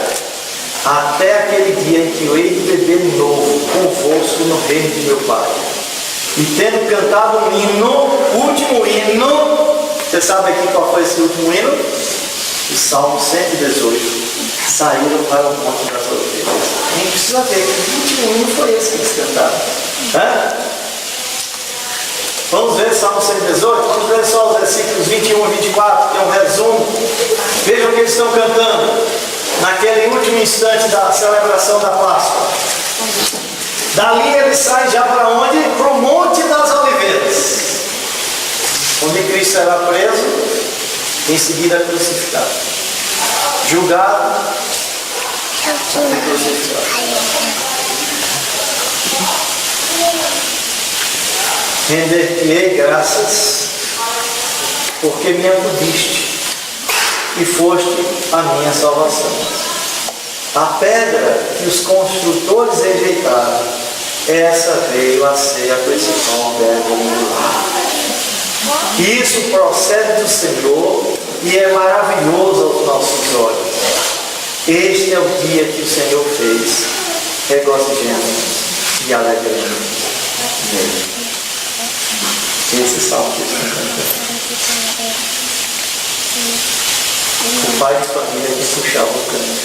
até aquele dia em que eu hei de beber novo convosco no reino de meu Pai. E tendo cantado um hino, o último hino, você sabe aqui qual foi esse último hino? O Salmo 118. Saíram para o Monte das Oliveiras. A gente precisa ver que o último hino foi esse que eles cantaram. Vamos ver Salmo 118, vamos ler só os versículos 21 e 24, que é um resumo. Vejam o que eles estão cantando naquele último instante da celebração da Páscoa. Dali eles saem já para onde? Para o Monte das Oliveiras, onde Cristo será preso, em seguida crucificado, julgado e crucificado. Render-te-ei graças, porque me acudiste e foste a minha salvação. A pedra que os construtores rejeitaram, essa veio a ser a principal pedra angular. Isso procede do Senhor e é maravilhoso aos nossos olhos. Este é o dia que o Senhor fez, regozijemos e alegremos nele. Esse salmo que estão cantando. O pai de família que puxava o canto.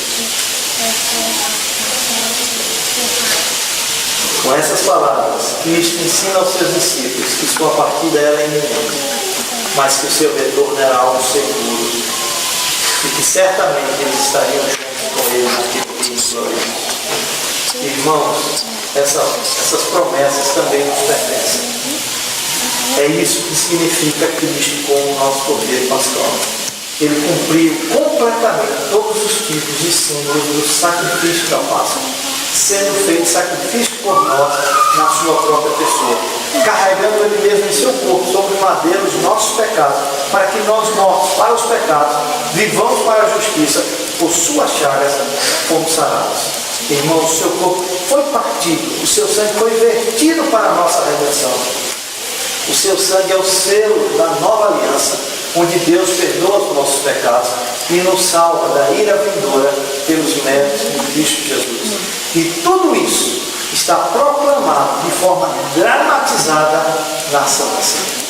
Com essas palavras, Cristo ensina aos seus discípulos que sua partida era iminente, mas que o seu retorno era algo seguro e que certamente eles estariam juntos com ele naquele dia glorioso. Irmãos, essas promessas também nos pertencem. É isso que significa Cristo como nosso cordeiro pascal. Ele cumpriu completamente todos os tipos e símbolos do sacrifício da Páscoa, sendo feito sacrifício por nós na sua própria pessoa, carregando ele mesmo em seu corpo sobre o madeiro os nossos pecados, para que nós mortos para os pecados, vivamos para a justiça, por suas chagas fomos sarados. Irmãos, o seu corpo foi partido, o seu sangue foi vertido para a nossa redenção. O seu sangue é o selo da nova aliança, onde Deus perdoa os nossos pecados e nos salva da ira vindoura pelos méritos de Cristo Jesus. E tudo isso está proclamado de forma dramatizada na Santa Ceia.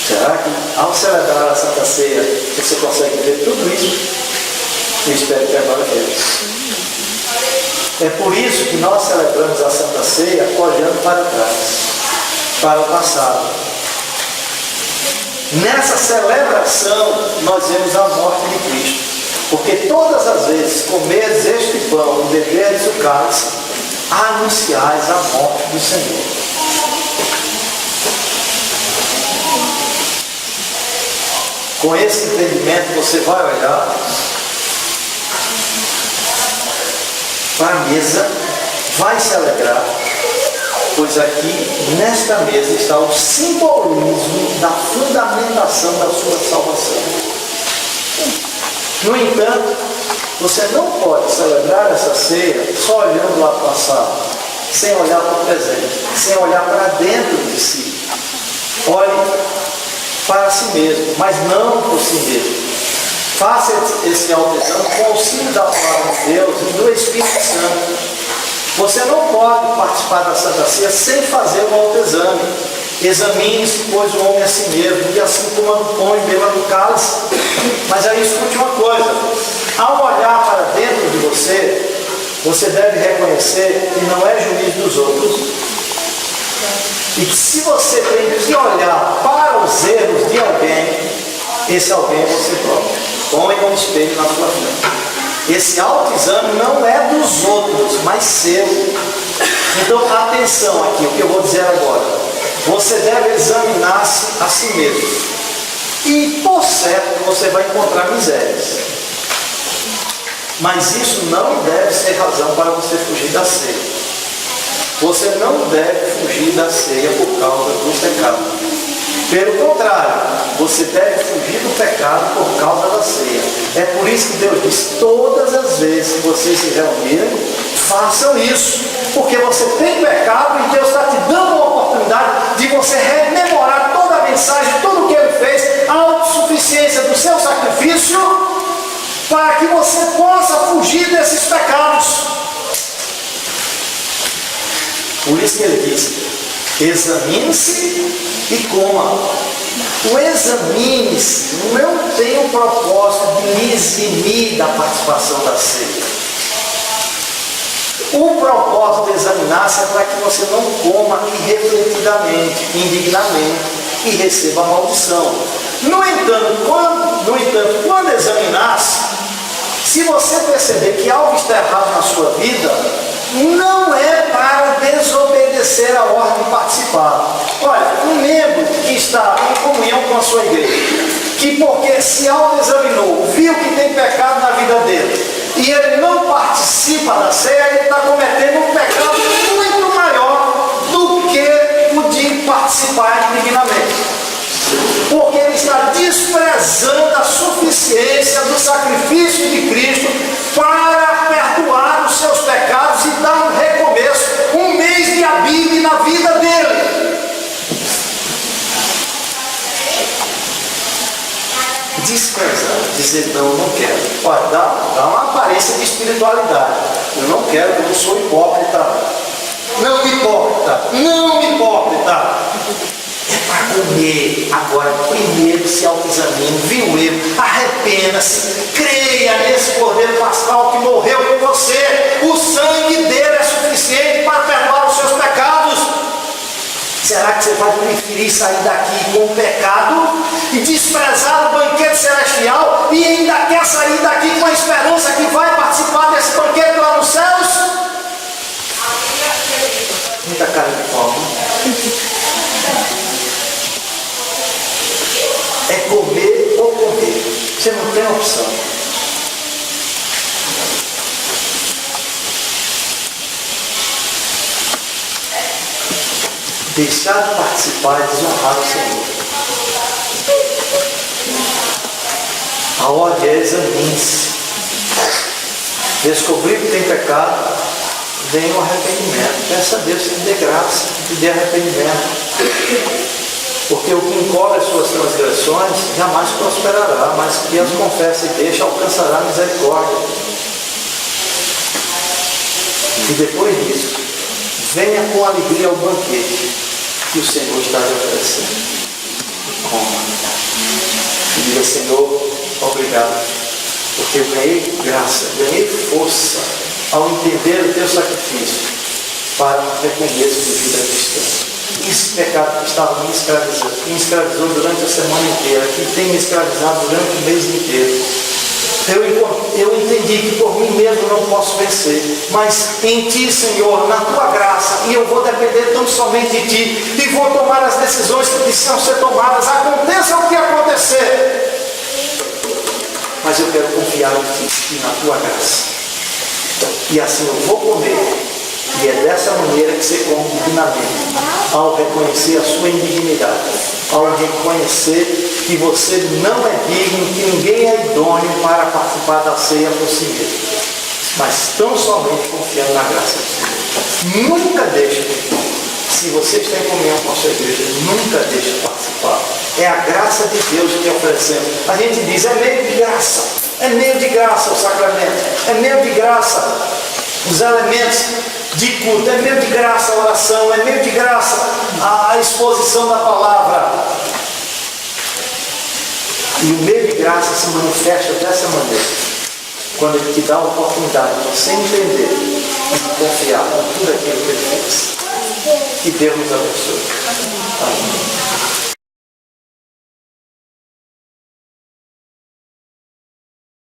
Será que ao celebrar a Santa Ceia você consegue ver tudo isso? Eu espero que agora veja. É por isso que nós celebramos a Santa Ceia olhando para trás, para o passado. Nessa celebração nós vemos a morte de Cristo, porque todas as vezes comeres este pão e beberes o cálice, anunciais a morte do Senhor. Com esse entendimento você vai olhar para a mesa, vai se alegrar, pois aqui, nesta mesa, está o simbolismo da fundamentação da sua salvação. No entanto, você não pode celebrar essa ceia só olhando lá para o passado, sem olhar para o presente, sem olhar para dentro de si. Olhe para si mesmo, mas não por si mesmo. Faça esse autoexame com o auxílio da palavra de Deus e do Espírito Santo. Você não pode participar da Santa Ceia sem fazer o autoexame. Examine-se, pois, o homem a si mesmo, e assim coma do pão e beba do cálice. Mas aí escute uma coisa: ao olhar para dentro de você, você deve reconhecer que não é juiz dos outros, e que se você tem que olhar para os erros de alguém, esse alguém é você próprio. Põe um espelho na sua frente. Esse autoexame não é dos outros, mas seu. Então, atenção aqui, o que eu vou dizer agora. Você deve examinar-se a si mesmo. E, por certo, você vai encontrar misérias. Mas isso não deve ser razão para você fugir da ceia. Você não deve fugir da ceia por causa do pecado. Pelo contrário, você deve fugir do pecado por causa da ceia. É por isso que Deus diz: todas as vezes que vocês se reunirem, façam isso. Porque você tem pecado e Deus está te dando uma oportunidade de você rememorar toda a mensagem, tudo o que Ele fez, a autossuficiência do seu sacrifício, para que você possa fugir desses pecados. Por isso que Ele diz: examine-se e coma. O examine-se não tem o propósito de lhe eximir da participação da ceia. O propósito de examinar-se é para que você não coma irrefletidamente, indignamente e receba a maldição. No entanto, quando examinar-se, se você perceber que algo está errado na sua vida, não é para desobedecer a ordem de participar. Olha, um membro que está em comunhão com a sua igreja, que porque se autoexaminou, viu que tem pecado na vida dele, e ele não participa da ceia, ele está cometendo um pecado muito maior do que o de participar indignamente. Porque ele está desprezando a suficiência do sacrifício de Cristo para perdoar os seus pecados e dar um recomeço, um mês de Abib na vida dele. Desprezar, dizer não quero. Pode dar uma aparência de espiritualidade. Eu não quero, eu não sou hipócrita. Não hipócrita. É para comer. Agora, primeiro se autoexamine, viu o erro, arrependa-se, creia nesse Cordeiro Pascal que morreu por você. O sangue dele é suficiente para perdoar os seus pecados. Será que você vai preferir sair daqui com o pecado e desprezar o banquete celestial e ainda quer sair daqui com a esperança que vai participar desse banquete lá nos céus? Muita cara de pau. É comer ou comer. Você não tem opção. Deixar de participar é desonrar o Senhor. A ordem é examine-se. Descobrir que tem pecado, vem o arrependimento. Peça a Deus que lhe dê graça, que lhe dê arrependimento. Porque o que encobre as suas transgressões jamais prosperará, mas que as confessa e deixa alcançará misericórdia. E depois disso, venha com alegria ao banquete que o Senhor está lhe oferecendo. Coma. E diga, Senhor, obrigado, porque eu ganhei graça, ganhei força ao entender o teu sacrifício para um recomeço de vida cristã. Esse pecado que estava me escravizou durante a semana inteira, que tem me escravizado durante o mês inteiro. Eu entendi que por mim mesmo não posso vencer, mas em Ti, Senhor, na Tua graça, e eu vou depender tão somente de Ti, e vou tomar as decisões que precisam ser tomadas, aconteça o que acontecer. Mas eu quero confiar em Ti e na Tua graça. E assim eu vou comer. E é dessa maneira que você come dignamente, ao reconhecer a sua indignidade, ao reconhecer que você não é digno, que ninguém é idôneo para participar da ceia por si mesmo, mas tão somente confiando na graça do Senhor. Nunca deixe, se você está em comunhão com a sua igreja, nunca deixe de participar. É a graça de Deus que oferecemos. A gente diz, é meio de graça, é meio de graça o sacramento, é meio de graça os elementos de culto, é meio de graça a oração, é meio de graça a exposição da palavra. E o meio de graça se manifesta dessa maneira, quando Ele te dá a oportunidade de você entender e de confiar em tudo aquilo que Ele fez. Que Deus nos abençoe. Amém.